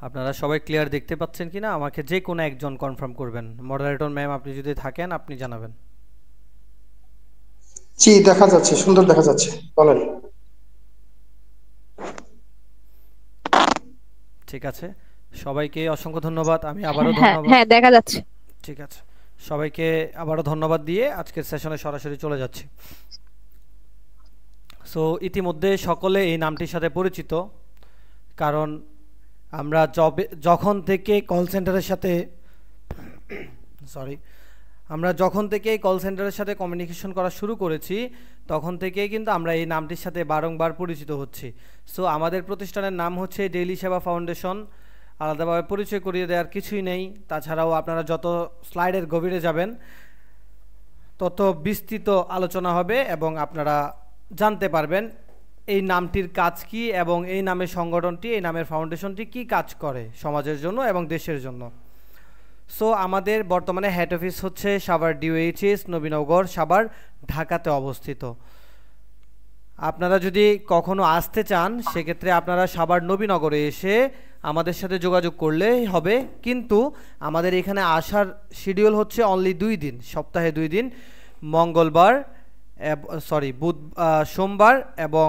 আপনারা সবাই ক্লিয়ার দেখতে পাচ্ছেন কিনা আমাকে যে কোনো একজন কনফার্ম করবেন। মডারেটর ম্যাম আপনি যদি থাকেন আপনি জানাবেন। জি, দেখা যাচ্ছে, সুন্দর দেখা যাচ্ছে। বলেন। ঠিক আছে, সবাইকে অসংখ্য ধন্যবাদ। আমি আবারও হ্যাঁ ধন্যবাদ। হ্যাঁ দেখা যাচ্ছে। ঠিক আছে, সবাইকে আবারও ধন্যবাদ দিয়ে আজকের সেশনে সরাসরি চলে যাচ্ছি। সো ইতিমধ্যে সকলে এই নামটির সাথে পরিচিত, কারণ আমরা যখন থেকে কল সেন্টারের সাথে সরি আমরা যখন থেকে কল সেন্টারের সাথে কমিউনিকেশন করা শুরু করেছি তখন থেকেই কিন্তু আমরা এই নামটির সাথে বারংবার পরিচিত হচ্ছি। সো আমাদের প্রতিষ্ঠানের নাম হচ্ছে ডেইলি সেবা ফাউন্ডেশন। আলাদাভাবে পরিচয় করিয়ে দেওয়ার কিছুই নেই। তাছাড়াও আপনারা যত স্লাইডের গভীরে যাবেন তত বিস্তৃত আলোচনা হবে এবং আপনারা জানতে পারবেন এই নামটির কাজ কি এবং এই নামের সংগঠনটি, এই নামের ফাউন্ডেশনটি কি কাজ করে সমাজের জন্য এবং দেশের জন্য। সো আমাদের বর্তমানে হেড অফিস হচ্ছে সাভার ডিওএইচএস নবীনগর সাভার, ঢাকাতে অবস্থিত। আপনারা যদি কখনো আসতে চান সেক্ষেত্রে আপনারা সাভার নবীনগরে এসে আমাদের সাথে যোগাযোগ করলেই হবে, কিন্তু আমাদের এখানে আসার শিডিউল হচ্ছে অনলি 2 দিন, সপ্তাহে 2 দিন, মঙ্গলবার সোমবার এবং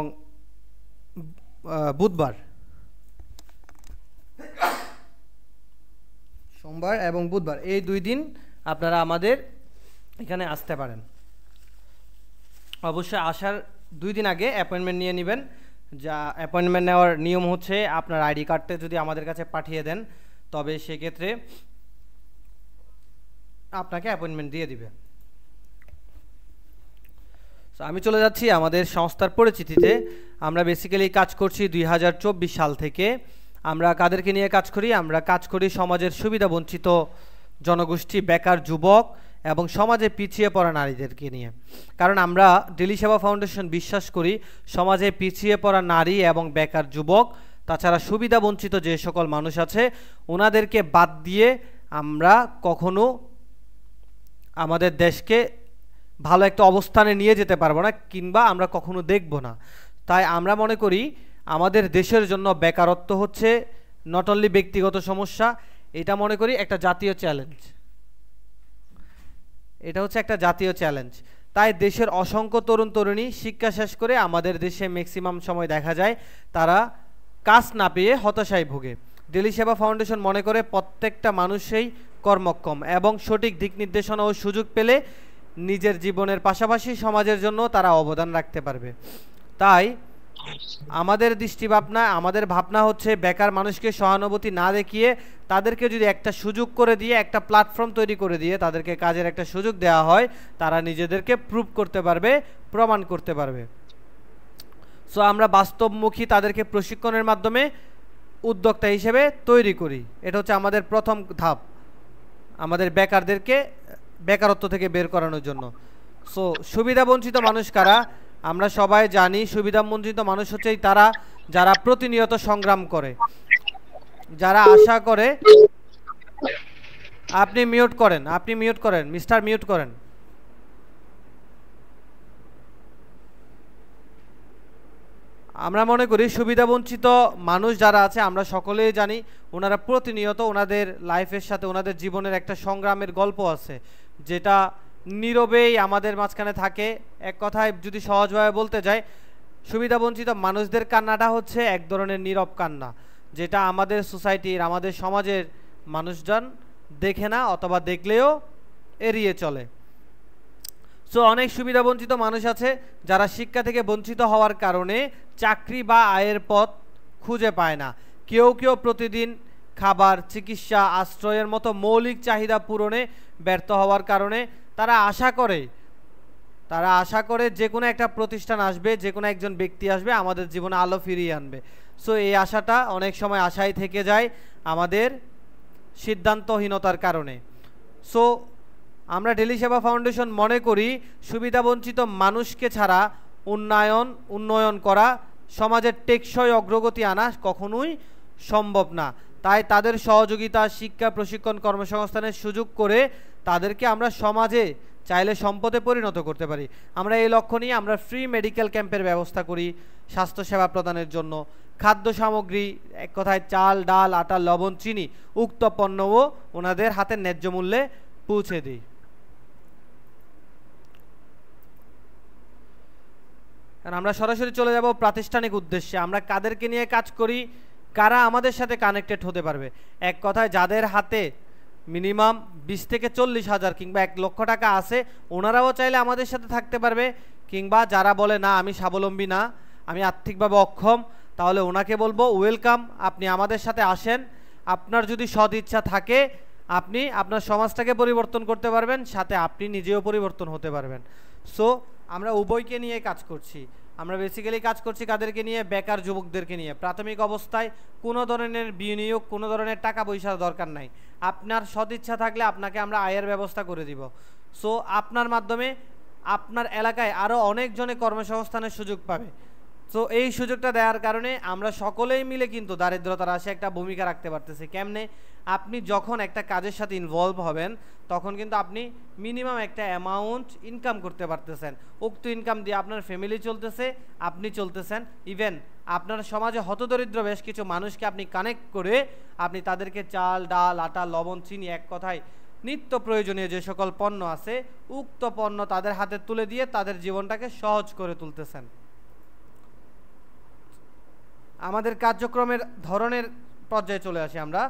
বুধবার। সোমবার এবং বুধবার এই 2 দিন আপনারা আমাদের এখানে আসতে পারেন। অবশ্যই আসার 2 দিন আগে অ্যাপয়েন্টমেন্ট নিয়ে নেবেন। যা অ্যাপয়েন্টমেন্ট নেওয়ার নিয়ম হচ্ছে আপনার আইডি কার্ডটা যদি আমাদের কাছে পাঠিয়ে দেন তবে সেক্ষেত্রে আপনাকে অ্যাপয়েন্টমেন্ট দিয়ে দিবে। সো আমি চলে যাচ্ছি আমাদের সংস্থার পরিচিতিতে। আমরা বেসিক্যালি কাজ করছি 2024 সাল থেকে। আমরা কাদেরকে নিয়ে কাজ করি? আমরা কাজ করি সমাজের সুবিধাবঞ্চিত জনগোষ্ঠী, বেকার যুবক এবং সমাজে পিছিয়ে পড়া নারীদেরকে নিয়ে। কারণ আমরা ডেইলি সেবা ফাউন্ডেশন বিশ্বাস করি সমাজে পিছিয়ে পড়া নারী এবং বেকার যুবক, তাছাড়া সুবিধাবঞ্চিত যে সকল মানুষ আছে ওনাদেরকে বাদ দিয়ে আমরা কখনো আমাদের দেশকে ভালো একটা অবস্থানে নিয়ে যেতে পারবো না, কিংবা আমরা কখনো দেখব না। তাই আমরা মনে করি আমাদের দেশের জন্য বেকারত্ব হচ্ছে নট অনলি ব্যক্তিগত সমস্যা, এটা মনে করি একটা জাতীয় চ্যালেঞ্জ। এটা হচ্ছে একটা জাতীয় চ্যালেঞ্জ। তাই দেশের অসংখ্য তরুণ তরুণী শিক্ষা শেষ করে আমাদের দেশে ম্যাক্সিমাম সময় দেখা যায় তারা কাজ না পেয়ে হতাশায় ভোগে। ডেইলি সেবা ফাউন্ডেশন মনে করে প্রত্যেকটা মানুষই কর্মক্ষম এবং সঠিক দিক নির্দেশনা ও সুযোগ পেলে নিজের জীবনের পাশাপাশি সমাজের জন্য তারা অবদান রাখতে পারবে। তাই আমাদের দৃষ্টিভাবনা, আমাদের ভাবনা হচ্ছে বেকার মানুষকে সহানুভূতি না দেখিয়ে তাদেরকে যদি একটা সুযোগ করে দিয়ে, একটা প্ল্যাটফর্ম তৈরি করে দিয়ে তাদেরকে কাজের একটা সুযোগ দেওয়া হয়, তারা নিজেদেরকে প্রুভ করতে পারবে, প্রমাণ করতে পারবে। সো আমরা বাস্তবমুখী তাদেরকে প্রশিক্ষণের মাধ্যমে উদ্যোক্তা হিসেবে তৈরি করি। এটা হচ্ছে আমাদের প্রথম ধাপ, আমাদের বেকারদেরকে বেকারত্ব থেকে বের করানোর জন্য। সো সুবিধাবঞ্চিত মানুষ কারা? আমরা সবাই জানি সুবিধাবঞ্চিত মানুষ হচ্ছে তারা যারা প্রতিনিয়ত সংগ্রাম করে, যারা আশা করে। আপনি মিউট করেন, আপনি মিউট করেন, মিস্টার মিউট করেন। আমরা মনে করি সুবিধাবঞ্চিত মানুষ যারা আছে আমরা সকলেই জানি ওনারা প্রতিনিয়ত ওনাদের লাইফের সাথে ওনাদের জীবনের একটা সংগ্রামের গল্প আছে, যেটা নীরবেই আমাদের মাঝখানে থাকে। এক কথায় যদি সহজভাবে বলতে যাই, সুবিধাবঞ্চিত মানুষদের কান্নাটা হচ্ছে এক ধরনের নীরব কান্না, যেটা আমাদের সোসাইটির, আমাদের সমাজের মানুষজন দেখে না, অথবা দেখলেও এড়িয়ে চলে। সো অনেক সুবিধাবঞ্চিত মানুষ আছে যারা শিক্ষা থেকে বঞ্চিত হওয়ার কারণে চাকরি বা আয়ের পথ খুঁজে পায় না। কেউ কেউ প্রতিদিন খাবার, চিকিৎসা, আশ্রয়ের মতো মৌলিক চাহিদা পূরণে ব্যর্থ হওয়ার কারণে তারা আশা করে যে কোনো একটা প্রতিষ্ঠান আসবে, যে কোনো একজন ব্যক্তি আসবে আমাদের জীবনে আলো ফিরিয়ে আনবে। সো এই আশাটা অনেক সময় আশাই থেকে যায় আমাদের সিদ্ধান্তহীনতার কারণে। সো আমরা ডেইলি সেবা ফাউন্ডেশন মনে করি সুবিধাবঞ্চিত মানুষকে ছাড়া উন্নয়ন করা, সমাজের টেকসই অগ্রগতি আনা কখনোই সম্ভব না। তাই তাদের সহযোগিতা, শিক্ষা, প্রশিক্ষণ, কর্মসংস্থানের সুযোগ করে তাদেরকে আমরা সমাজে চাইলে সম্পদে পরিণত করতে পারি। আমরা এই লক্ষ্য নিয়ে আমরা ফ্রি মেডিকেল ক্যাম্পের ব্যবস্থা করি স্বাস্থ্যসেবা প্রদানের জন্য। খাদ্য সামগ্রী, এক কথায় চাল, ডাল, আটা, লবণ, চিনি, উক্ত পণ্যও ওনাদের হাতে ন্যায্য মূল্যে পৌঁছে দিই। কারণ আমরা সরাসরি চলে যাব প্রাতিষ্ঠানিক উদ্দেশ্যে। আমরা কাদেরকে নিয়ে কাজ করি, কারা আমাদের সাথে কানেক্টেড হতে পারবে। এক কথায় যাদের হাতে মিনিমাম 20 থেকে 40 হাজার কিংবা 1 লক্ষ টাকা আছে, ওনারাও চাইলে আমাদের সাথে থাকতে পারবে। কিংবা যারা বলে না আমি স্বাবলম্বী না, আমি আর্থিকভাবে অক্ষম, তাহলে ওনাকে বলবো ওয়েলকাম, আপনি আমাদের সাথে আসেন। আপনার যদি সৎ ইচ্ছা থাকে আপনি আপনার সমাজটাকে পরিবর্তন করতে পারবেন, সাথে আপনি নিজেও পরিবর্তন হতে পারবেন। সো আমরা উভয়কে নিয়ে কাজ করছি। আমরা বেসিক্যালি কাজ করছি কাদেরকে নিয়ে, বেকার যুবকদেরকে নিয়ে। প্রাথমিক অবস্থায় কোনো ধরনের বিনিয়োগ, কোনো ধরনের টাকা পয়সার দরকার নাই। আপনার সদিচ্ছা থাকলে আপনাকে আমরা আয়ের ব্যবস্থা করে দিব। সো আপনার মাধ্যমে আপনার এলাকায় আরও অনেকজনে কর্মসংস্থানের সুযোগ পাবে। সো এই সুযোগটা দেওয়ার কারণে আমরা সকলেই মিলে কিন্তু দারিদ্রতা হ্রাসে একটা ভূমিকা রাখতে পারতেছি। কেমনে? আপনি যখন একটা কাজের সাথে ইনভলভ হবেন তখন কিন্তু আপনি মিনিমাম একটা অ্যামাউন্ট ইনকাম করতে পারতেছেন। উক্ত ইনকাম দিয়ে আপনার ফ্যামিলি চলতেছে, আপনি চলতেছেন। ইভেন আপনার সমাজে হতদরিদ্র বেশ কিছু মানুষকে আপনি কানেক্ট করে আপনি তাদেরকে চাল, ডাল, আটা, লবণ, চিনি, এক কথায় নিত্য প্রয়োজনীয় যে সকল পণ্য আছে উক্ত পণ্য তাদের হাতে তুলে দিয়ে তাদের জীবনটাকে সহজ করে তুলতেছেন। আমাদের কার্যক্রমের ধরনের পর্যায়ে চলে আসি আমরা।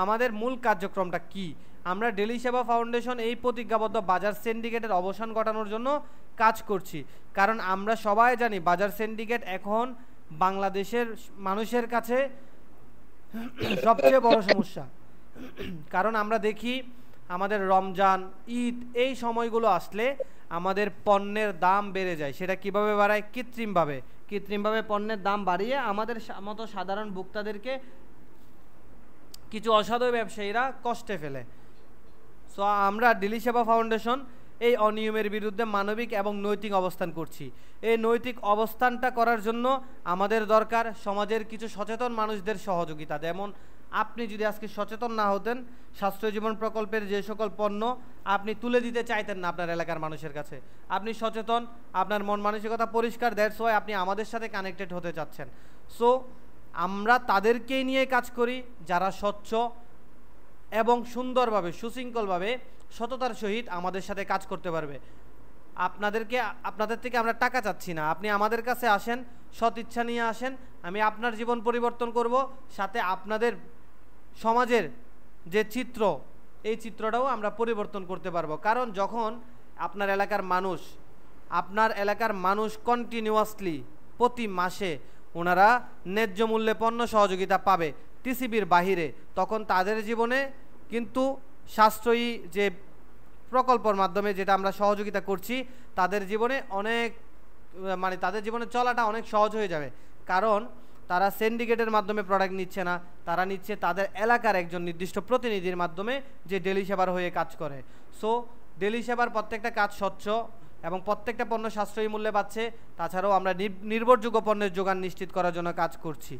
আমাদের মূল কার্যক্রমটা কি? আমরা ডেলি সেবা ফাউন্ডেশন এই প্রতিজ্ঞাবদ্ধ বাজার সিন্ডিকেটের অবসান ঘটানোর জন্য কাজ করছি। কারণ আমরা সবাই জানি বাজার সিন্ডিকেট এখন বাংলাদেশের মানুষের কাছে সবচেয়ে বড় সমস্যা। কারণ আমরা দেখি আমাদের রমজান, ঈদ এই সময়গুলো আসলে আমাদের পণ্যের দাম বেড়ে যায়। সেটা কিভাবে বাড়ায়? কৃত্রিমভাবে পণ্যের দাম বাড়িয়ে আমাদের মতো সাধারণ ভোক্তাদেরকে কিছু অসাধু ব্যবসায়ীরা কষ্টে ফেলে। সো আমরা ডেলি সেবা ফাউন্ডেশন এই অনিয়মের বিরুদ্ধে মানবিক এবং নৈতিক অবস্থান করছি। এই নৈতিক অবস্থানটা করার জন্য আমাদের দরকার সমাজের কিছু সচেতন মানুষদের সহযোগিতা। যেমন আপনি যদি আজকে সচেতন না হতেন, সাশ্রয় জীবন প্রকল্পের যে সকল পণ্য আপনি তুলে দিতে চাইতেন না আপনার এলাকার মানুষের কাছে, আপনি সচেতন, আপনার মন মানসিকতা পরিষ্কার, দ্যাটস ওয়াই আপনি আমাদের সাথে কানেক্টেড হতে চাচ্ছেন। সো আমরা তাদেরকেই নিয়ে কাজ করি যারা স্বচ্ছ এবং সুন্দরভাবে, সুশৃঙ্খলভাবে, সততার সহিত আমাদের সাথে কাজ করতে পারবে। আপনাদের থেকে আমরা টাকা চাচ্ছি না, আপনি আমাদের কাছে আসেন, সৎ ইচ্ছা নিয়ে আসেন, আমি আপনার জীবন পরিবর্তন করব, সাথে আপনাদের সমাজের যে চিত্র, এই চিত্রটাও আমরা পরিবর্তন করতে পারবো। কারণ যখন আপনার এলাকার মানুষ কন্টিনিউয়াসলি প্রতি মাসে ওনারা ন্যায্য মূল্যে পণ্য সহযোগিতা পাবে টিসিবির বাহিরে, তখন তাদের জীবনে কিন্তু সাশ্রয়ী যে প্রকল্পের মাধ্যমে যেটা আমরা সহযোগিতা করছি তাদের জীবনে তাদের জীবনে চলাটা অনেক সহজ হয়ে যাবে। কারণ তারা সিন্ডিকেটের মাধ্যমে প্রোডাক্ট নিচ্ছে না, তারা নিচ্ছে তাদের এলাকার একজন নির্দিষ্ট প্রতিনিধির মাধ্যমে যে ডেলি সেবার হয়ে কাজ করে। সো ডেলি সেবার প্রত্যেকটা কাজ স্বচ্ছ এবং প্রত্যেকটা পণ্য সাশ্রয়ী মূল্যে পাচ্ছে। তাছাড়াও আমরা নির্ভরযোগ্য পণ্যের যোগান নিশ্চিত করার জন্য কাজ করছি।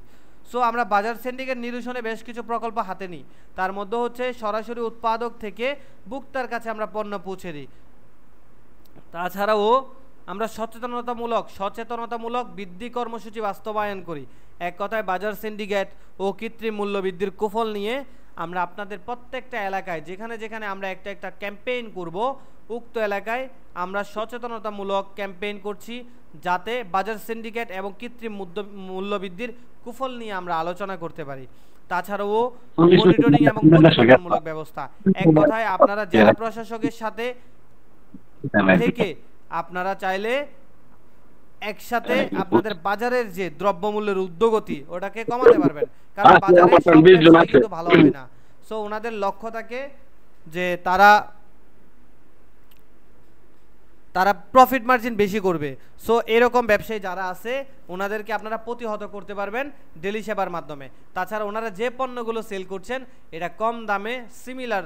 সো আমরা বাজার সিন্ডিকেট নিরসনে বেশ কিছু প্রকল্প হাতে নিই। তার মধ্যে হচ্ছে সরাসরি উৎপাদক থেকে ভোক্তার কাছে আমরা পণ্য পৌঁছে দিই। তাছাড়াও আমরা সচেতনতামূলক বৃদ্ধি কর্মসূচি বাস্তবায়ন করি। এক কথায় বাজার সিন্ডিকেট ও কৃত্রিম মূল্য বৃদ্ধির কুফল নিয়ে আমরা আপনাদের প্রত্যেকটা এলাকায় যেখানে যেখানে আমরা একটা ক্যাম্পেইন করব, উক্ত এলাকায় আমরা সচেতনতামূলক ক্যাম্পেইন করছি যাতে বাজার সিন্ডিকেট এবং কৃত্রিম মূল্য বৃদ্ধির কুফল নিয়ে আমরা আলোচনা করতে পারি। তাছাড়াও মনিটরিং এবং প্রতিবেদনমূলক ব্যবস্থা। এক কথায় আপনারা জেলা প্রশাসকের সাথে থেকে আপনারা চাইলে একসাথে আপনাদের বাজারের যে দ্রব্যমূল্যের ঊর্ধ্বগতি ওটাকে কমাতে পারবেন। কারণ বাজারে সব ব্যবসা কিন্তু ভালো হয় না। সো ওনাদের লক্ষ্য থাকে যে তারা প্রফিট মার্জিন বেশি করবে। সো এরকম ব্যবসায়ী যারা আছে ওনাদেরকে আপনারা প্রতিহত করতে পারবেন ডেলি সেবার মাধ্যমে। তাছাড়া ওনারা যে পণ্যগুলো সেল করছেন এটা কম দামে, সিমিলার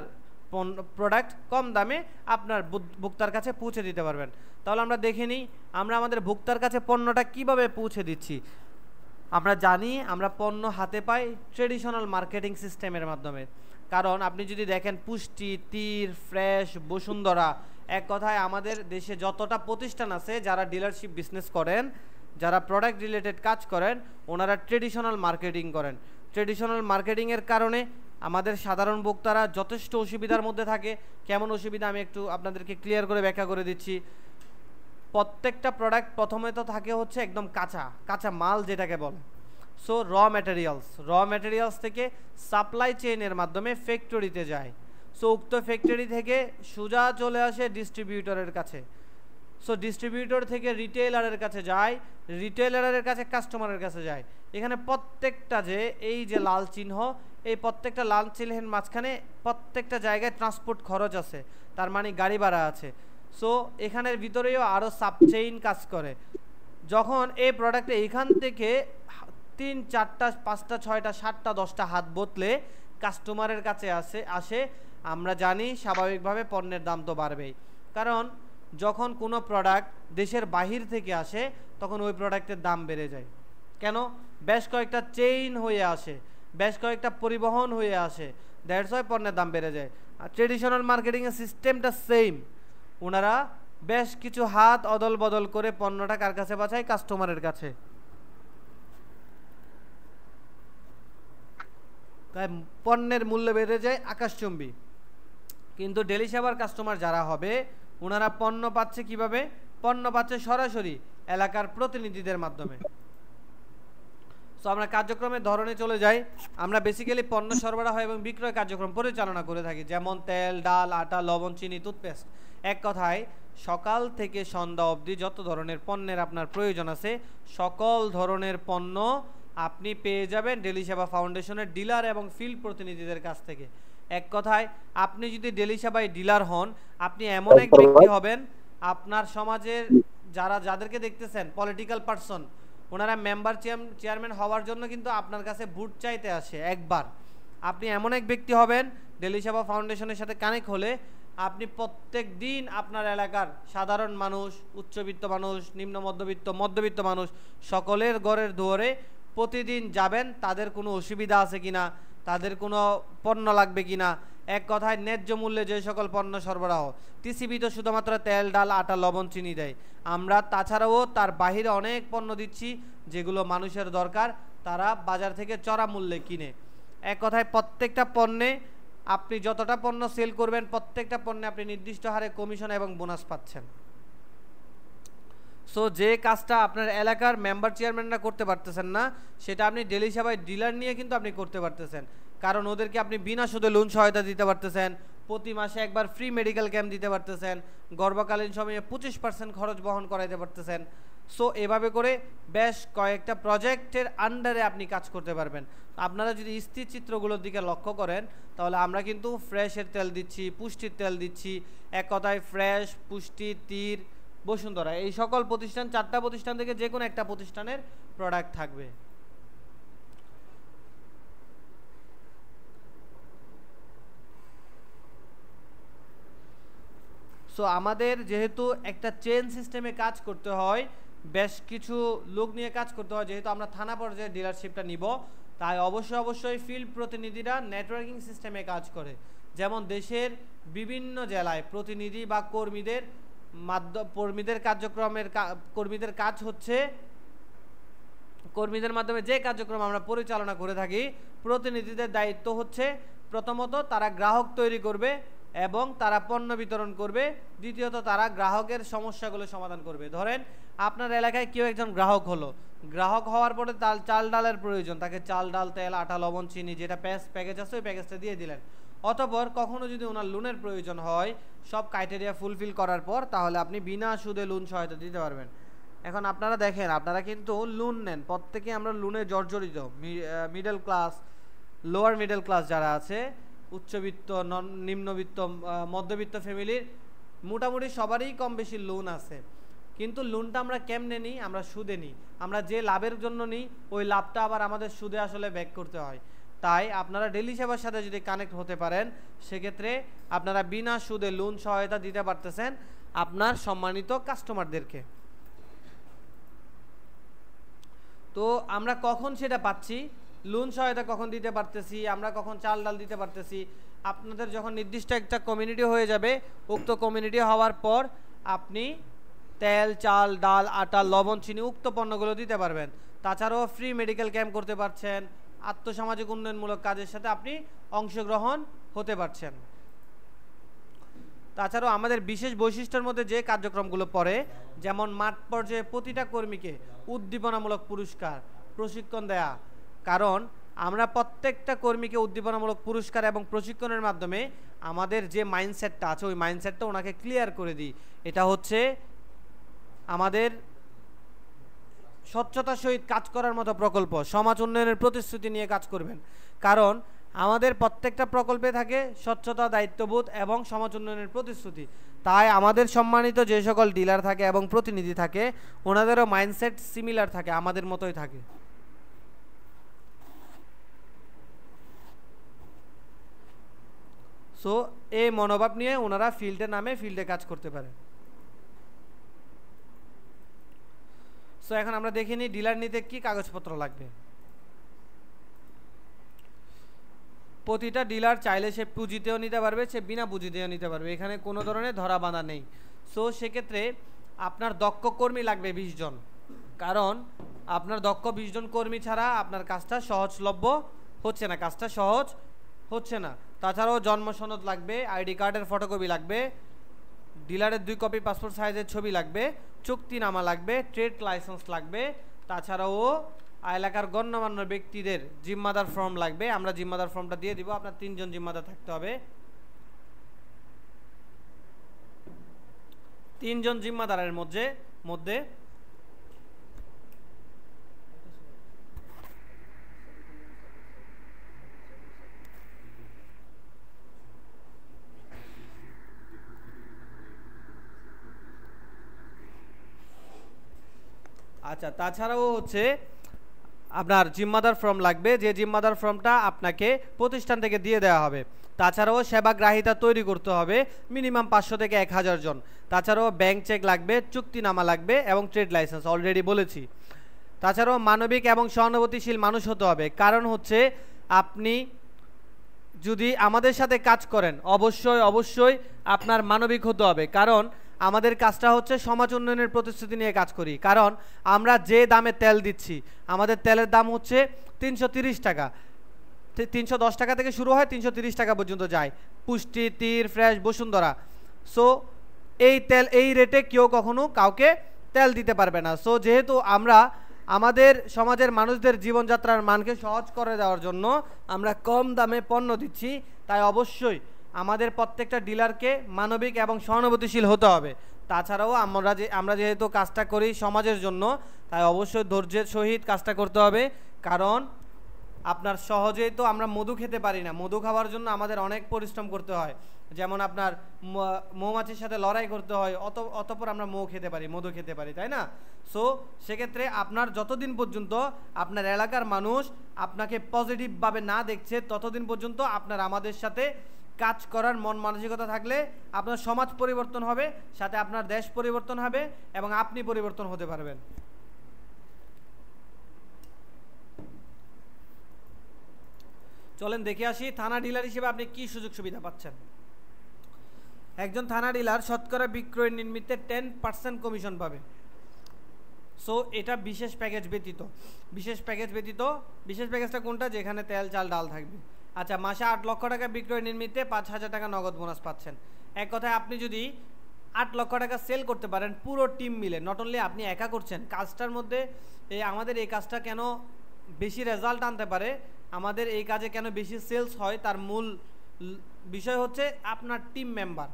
প্রোডাক্ট কম দামে আপনার ভোক্তার কাছে পৌঁছে দিতে পারবেন। তাহলে আমরা দেখে নিই আমরা আমাদের ভোক্তার কাছে পণ্যটা কিভাবে পৌঁছে দিচ্ছি। আমরা জানি আমরা পণ্য হাতে পাই ট্রেডিশনাল মার্কেটিং সিস্টেমের মাধ্যমে। কারণ আপনি যদি দেখেন পুষ্টি, তীর, ফ্রেশ, বসুন্ধরা, এক কথায় আমাদের দেশে যতটা প্রতিষ্ঠান আছে যারা ডিলারশিপ বিজনেস করেন, যারা প্রোডাক্ট রিলেটেড কাজ করেন ওনারা ট্রেডিশনাল মার্কেটিং করেন। ট্রেডিশনাল মার্কেটিংয়ের কারণে আমাদের সাধারণ ভোক্তারা যথেষ্ট অসুবিধার মধ্যে থাকে। কেমন অসুবিধা আমি একটু আপনাদেরকে ক্লিয়ার করে ব্যাখ্যা করে দিচ্ছি। প্রত্যেকটা প্রোডাক্ট প্রথমে তো থাকে হচ্ছে একদম কাঁচা মাল যেটাকে বলে। সো র ম্যাটেরিয়ালস থেকে সাপ্লাই চেইনের মাধ্যমে ফ্যাক্টরিতে যায়। সো উক্ত ফ্যাক্টরি থেকে সোজা চলে আসে ডিস্ট্রিবিউটরের কাছে। সো ডিস্ট্রিবিউটর থেকে রিটেলারের কাছে যায়, রিটেলারের কাছে কাস্টমারের কাছে যায়। এখানে প্রত্যেকটা যে এই যে লাল চিহ্ন, এই প্রত্যেকটা লাল চিহ্নের মাঝখানে প্রত্যেকটা জায়গায় ট্রান্সপোর্ট খরচ আছে, তার মানে গাড়ি ভাড়া আছে। সো এখানের ভিতরেও আরও সাবচেইন কাজ করে। যখন এই প্রোডাক্টে এইখান থেকে 3, 4, 5, 6, 7, 10টা হাত বদলে কাস্টমারের কাছে আসে, আমরা জানি স্বাভাবিকভাবে পণ্যের দাম তো বাড়বেই। কারণ যখন কোনো প্রোডাক্ট দেশের বাহির থেকে আসে তখন ওই প্রোডাক্টের দাম বেড়ে যায়। কেন? বেশ কয়েকটা চেইন হয়ে আসে, বেশ কয়েকটা পরিবহন হয়ে আসে, দ্যাটস ওয়াই পণ্যের দাম বেড়ে যায়। আর ট্রেডিশনাল মার্কেটিংয়ের সিস্টেমটা সেম। ওনারা বেশ কিছু হাত অদল বদল করে পণ্যটা কার কাছে পাঠায়? কাস্টমারের কাছে। তাই পণ্যের মূল্য বেড়ে যায় আকাশচুম্বী। কিন্তু ডেলি সেবার কাস্টমার যারা হবে ওনারা পণ্য পাচ্ছে কিভাবে? পণ্য পাচ্ছে সরাসরি এলাকার প্রতিনিধিদের মাধ্যমে। সো আমরা কার্যক্রমের ধরনে চলে যাই। আমরা বেসিক্যালি পণ্য সরবরাহ এবং বিক্রয় কার্যক্রম পরিচালনা করে থাকি, যেমন তেল, ডাল, আটা, লবণ, চিনি, টুথপেস্ট। এক কথায় সকাল থেকে সন্ধ্যা অবধি যত ধরনের পণ্যের আপনার প্রয়োজন আছে সকল ধরনের পণ্য আপনি পেয়ে যাবেন ডেলি সেবা ফাউন্ডেশনের ডিলার এবং ফিল্ড প্রতিনিধিদের কাছ থেকে। এক কথায় আপনি যদি ডেলি সেবায় ডিলার হন, আপনি এমন এক ব্যক্তি হবেন, আপনার সমাজের যাদেরকে দেখতেছেন পলিটিক্যাল পারসন, ওনারা মেম্বার চেয়ারম্যান হওয়ার জন্য কিন্তু আপনার কাছে ভোট চাইতে আসে একবার। আপনি এমন এক ব্যক্তি হবেন ডেলি সেবা ফাউন্ডেশনের সাথে কানেক্ট হলে আপনি প্রত্যেক দিন আপনার এলাকার সাধারণ মানুষ, উচ্চবিত্ত মানুষ, নিম্ন মধ্যবিত্ত মানুষ সকলের ঘরের দুয়ারে প্রতিদিন যাবেন, তাদের কোনো অসুবিধা আছে কিনা, তাদের কোনো পণ্য লাগবে কিনা। এক কথায় ন্যায্য মূল্যে যে সকল পণ্য সরবরাহ। টিসিবি তো শুধুমাত্র তেল, ডাল, আটা, লবণ, চিনি দেয়। আমরা তাছাড়াও তার বাহিরে অনেক পণ্য দিচ্ছি যেগুলো মানুষের দরকার, তারা বাজার থেকে চড়া মূল্যে কিনে। এক কথায় প্রত্যেকটা পণ্যে আপনি যতটা পণ্য সেল করবেন প্রত্যেকটা পণ্যে আপনি নির্দিষ্ট হারে কমিশন এবং বোনাস পাচ্ছেন। সো যে কাজটা আপনার এলাকার মেম্বার চেয়ারম্যানরা করতে পারতেছেন না, সেটা আপনি ডেলি সেবায় ডিলার নিয়ে কিন্তু আপনি করতে পারতেছেন। কারণ ওদেরকে আপনি বিনা সুদে লোন সহায়তা দিতে পারতেছেন, প্রতি মাসে একবার ফ্রি মেডিকেল ক্যাম্প দিতে পারতেছেন, গর্ভকালীন সময়ে 25% খরচ বহন করাইতে পারতেছেন। সো এভাবে করে বেশ কয়েকটা প্রজেক্টের আন্ডারে আপনি কাজ করতে পারবেন। আপনারা যদি স্থির চিত্রগুলোর দিকে লক্ষ্য করেন তাহলে আমরা কিন্তু ফ্রেশের তেল দিচ্ছি, পুষ্টির তেল দিচ্ছি। এক কথায় ফ্রেশ, পুষ্টি, তীর, বসুন্ধরা, এই সকল প্রতিষ্ঠান, 4টা প্রতিষ্ঠান থেকে যে কোনো একটা প্রতিষ্ঠানের প্রোডাক্ট থাকবে। সো আমাদের যেহেতু একটা চেন সিস্টেমে কাজ করতে হয়, বেশ কিছু লোক নিয়ে কাজ করতে হয়, যেহেতু আমরা থানা পর্যায়ে ডিলারশিপটা নিব, তাই অবশ্যই ফিল্ড প্রতিনিধিরা নেটওয়ার্কিং সিস্টেমে কাজ করে। যেমন দেশের বিভিন্ন জেলায় প্রতিনিধি বা কর্মীদের কাজ হচ্ছে, কর্মীদের মাধ্যমে যে কার্যক্রম আমরা পরিচালনা করে থাকি, প্রতিনিধিদের দায়িত্ব হচ্ছে প্রথমত তারা গ্রাহক তৈরি করবে এবং তারা পণ্য বিতরণ করবে, দ্বিতীয়ত তারা গ্রাহকের সমস্যাগুলো সমাধান করবে। ধরেন আপনার এলাকায় কেউ একজন গ্রাহক হলো, গ্রাহক হওয়ার পরে তার চাল ডালের প্রয়োজন, তাকে চাল, ডাল, তেল, আটা, লবণ, চিনি যেটা প্যাকেজ আছে ওই প্যাকেজটা দিয়ে দিলেন। অতঃপর কখনো যদি ওনার লোনের প্রয়োজন হয়, সব ক্রাইটেরিয়া ফুলফিল করার পর, তাহলে আপনি বিনা সুদে লোন সহায়তা দিতে পারবেন। এখন আপনারা দেখেন, আপনারা কিন্তু লোন নেন, প্রত্যেকে আমরা লোনে জর্জরিত। Middle class, lower middle class যারা আছে, উচ্চবিত্ত, নিম্নবিত্ত, মধ্যবিত্ত ফ্যামিলির মোটামুটি সবারই কম বেশি লোন আছে। কিন্তু লোনটা আমরা কেমনে নিই? আমরা সুদে নিই। আমরা যে লাভের জন্য নিই ওই লাভটা আবার আমাদের সুদে আসলে ব্যাক করতে হয়। তাই আপনারা ডেলি সেবার সাথে যদি কানেক্ট হতে পারেন, সেক্ষেত্রে আপনারা বিনা সুদে লোন সহায়তা দিতে পারতেছেন আপনার সম্মানিত কাস্টমারদেরকে। তো আমরা কখন সেটা পাচ্ছি? লোন সহায়তা কখন দিতে পারতেছি, আমরা কখন চাল ডাল দিতে পারতেছি? আপনাদের যখন নির্দিষ্ট একটা কমিউনিটি হয়ে যাবে, উক্ত কমিউনিটি হওয়ার পর আপনি তেল, চাল, ডাল, আটা, লবণ, চিনি উক্ত পণ্যগুলো দিতে পারবেন। তাছাড়াও ফ্রি মেডিকেল ক্যাম্প করতে পারছেন, আর্থসামাজিক উন্নয়নমূলক কাজের সাথে আপনি অংশগ্রহণ হতে পারছেন। তাছাড়াও আমাদের বিশেষ বৈশিষ্ট্যের মধ্যে যে কার্যক্রমগুলো পড়ে, যেমন মাঠ পর্যায়ে প্রতিটা কর্মীকে উদ্দীপনামূলক পুরস্কার, প্রশিক্ষণ দেয়া। কারণ আমরা প্রত্যেকটা কর্মীকে উদ্দীপনামূলক পুরস্কার এবং প্রশিক্ষণের মাধ্যমে আমাদের যে মাইন্ডসেটটা আছে ওই মাইন্ডসেটটা ওনাকে ক্লিয়ার করে দিই। এটা হচ্ছে আমাদের স্বচ্ছতার সহিত কাজ করার মতো প্রকল্প, সমাজ উন্নয়নের প্রতিশ্রুতি নিয়ে কাজ করবেন। কারণ আমাদের প্রত্যেকটা প্রকল্পে থাকে স্বচ্ছতা, দায়িত্ববোধ এবং সমাজ উন্নয়নের প্রতিশ্রুতি। তাই আমাদের সম্মানিত যে সকল ডিলার থাকে এবং প্রতিনিধি থাকে ওনাদেরও মাইন্ডসেট সিমিলার থাকে, আমাদের মতোই থাকে। সো এই মনোভাব নিয়ে ওনারা ফিল্ডে নামে ফিল্ডে কাজ করতে পারে। সো এখন আমরা দেখে নিই ডিলার নিতে কি কাগজপত্র লাগবে। প্রতিটা ডিলার চাইলে সে পুঁজিতেও নিতে পারবে, সে বিনা পুঁজিতেও নিতে পারবে, এখানে কোনো ধরনের ধরা বাঁধা নেই। সো সেক্ষেত্রে আপনার দক্ষ কর্মী লাগবে 20 জন। কারণ আপনার দক্ষ 20 জন কর্মী ছাড়া আপনার কাজটা সহজলভ্য হচ্ছে না, কাজটা সহজ হচ্ছে না। তাছাড়াও জন্ম সনদ লাগবে, আইডি কার্ডের ফটোকপি লাগবে, ডিলারের 2 কপি পাসপোর্ট সাইজের ছবি লাগবে, চুক্তিনামা লাগবে, ট্রেড লাইসেন্স লাগবে। তাছাড়াও এলাকার গণ্যমান্য ব্যক্তিদের জিম্মাদার ফর্ম লাগবে, আমরা জিম্মাদার ফর্মটা দিয়ে দিব। আপনার 3 জন জিম্মাদার থাকতে হবে, 3 জন জিম্মাদারের মধ্যে আচ্ছা। তাছাড়াও হচ্ছে আপনার জিম্মাদার ফর্ম লাগবে, যে জিম্মাদার ফর্মটা আপনাকে প্রতিষ্ঠান থেকে দিয়ে দেওয়া হবে। তাছাড়াও সেবাগ্রাহিতা তৈরি করতে হবে মিনিমাম 500 থেকে 1000 জন। তাছাড়াও ব্যাংক চেক লাগবে, চুক্তিনামা লাগবে এবং ট্রেড লাইসেন্স অলরেডি বলেছি। তাছাড়াও মানবিক এবং সহানুভূতিশীল মানুষ হতে হবে। কারণ হচ্ছে আপনি যদি আমাদের সাথে কাজ করেন অবশ্যই আপনার মানবিক হতে হবে। কারণ আমাদের কাজটা হচ্ছে সমাজ উন্নয়নের প্রতিশ্রুতি নিয়ে কাজ করি। কারণ আমরা যে দামে তেল দিচ্ছি, আমাদের তেলের দাম হচ্ছে 330 টাকা, 310 টাকা থেকে শুরু হয় 330 টাকা পর্যন্ত যায়, পুষ্টি, তীর, ফ্রেশ, বসুন্ধরা। সো এই রেটে কেউ কখনো কাউকে তেল দিতে পারবে না। সো যেহেতু আমরা আমাদের সমাজের মানুষদের জীবনযাত্রার মানকে সহজ করে দেওয়ার জন্য আমরা কম দামে পণ্য দিচ্ছি, তাই অবশ্যই আমাদের প্রত্যেকটা ডিলারকে মানবিক এবং সহানুভূতিশীল হতে হবে। তাছাড়াও আমরা যেহেতু কাজটা করি সমাজের জন্য, তাই অবশ্যই ধৈর্যের সহিত কাজটা করতে হবে। কারণ আপনার সহজেই তো আমরা মধু খেতে পারি না, মধু খাওয়ার জন্য আমাদের অনেক পরিশ্রম করতে হয়। যেমন আপনার মৌমাছির সাথে লড়াই করতে হয়, অতঃপর আমরা মধু খেতে পারি, তাই না? সো সেক্ষেত্রে আপনার যতদিন পর্যন্ত আপনার এলাকার মানুষ আপনাকে পজিটিভভাবে না দেখছে ততদিন পর্যন্ত আপনার আমাদের সাথে কাজ করার মন মানসিকতা থাকলে আপনার সমাজ পরিবর্তন হবে, সাথে আপনার দেশ পরিবর্তন হবে এবং আপনি পরিবর্তন হতে পারবেন। চলেন দেখে আসি থানা ডিলার হিসেবে আপনি কি সুযোগ সুবিধা পাচ্ছেন। একজন থানা ডিলার শতকরা বিক্রয় নিমিত্তে 10% কমিশন পাবে। সো এটা বিশেষ প্যাকেজ ব্যতীত। বিশেষ প্যাকেজটা কোনটা? যেখানে তেল, চাল, ডাল থাকবে। আচ্ছা, মাসে 8 লক্ষ টাকা বিক্রয় নিমিত্তে 5000 টাকা নগদ বোনাস পাচ্ছেন। এক কথায় আপনি যদি 8 লক্ষ টাকা সেল করতে পারেন পুরো টিম মিলে, নট অনলি আপনি একা করছেন কাজটার মধ্যে, আমাদের এই কাজটা কেন বেশি রেজাল্ট আনতে পারে, আমাদের এই কাজে কেন বেশি সেলস হয়, তার মূল বিষয় হচ্ছে আপনার টিম মেম্বার।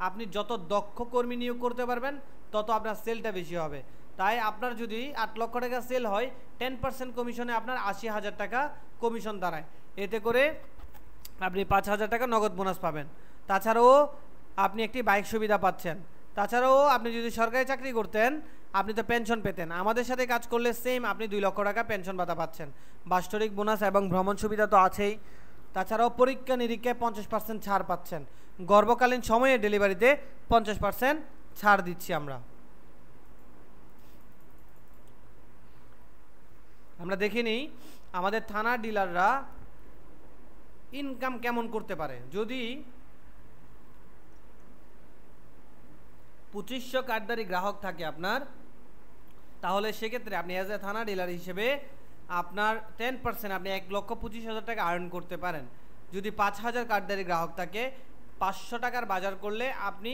আপনি যত দক্ষ কর্মী নিয়োগ করতে পারবেন তত আপনার সেলটা বেশি হবে। তাই আপনার যদি 8 লক্ষ টাকা সেল হয় 10% কমিশনে আপনার 80,000 টাকা কমিশন দাঁড়ায়। এতে করে আপনি 5,000 টাকা নগদ বোনাস পাবেন। তাছাড়াও আপনি একটি বাইক সুবিধা পাচ্ছেন। তাছাড়াও আপনি যদি সরকারি চাকরি করতেন আপনি তো পেনশন পেতেন, আমাদের সাথে কাজ করলে সেম আপনি 2 লক্ষ টাকা পেনশন ভাতা পাচ্ছেন। বাৎসরিক বোনাস এবং ভ্রমণ সুবিধা তো আছেই। তাছাড়াও পরীক্ষা নিরীক্ষায় 50% ছাড় পাচ্ছেন। গর্ভকালীন সময়ে ডেলিভারিতে 50% ছাড় দিচ্ছি আমরা। দেখে নিই আমাদের থানা ডিলাররা ইনকাম কেমন করতে পারে। যদি 2500 কার্ডধারী গ্রাহক থাকে আপনার, তাহলে সেক্ষেত্রে আপনি অ্যাজ এ থানা ডিলার হিসেবে আপনার 10% আপনি 1,25,000 টাকা আর্ন করতে পারেন। যদি 5000 কার্ডধারী গ্রাহক থাকে, 500 টাকার বাজার করলে আপনি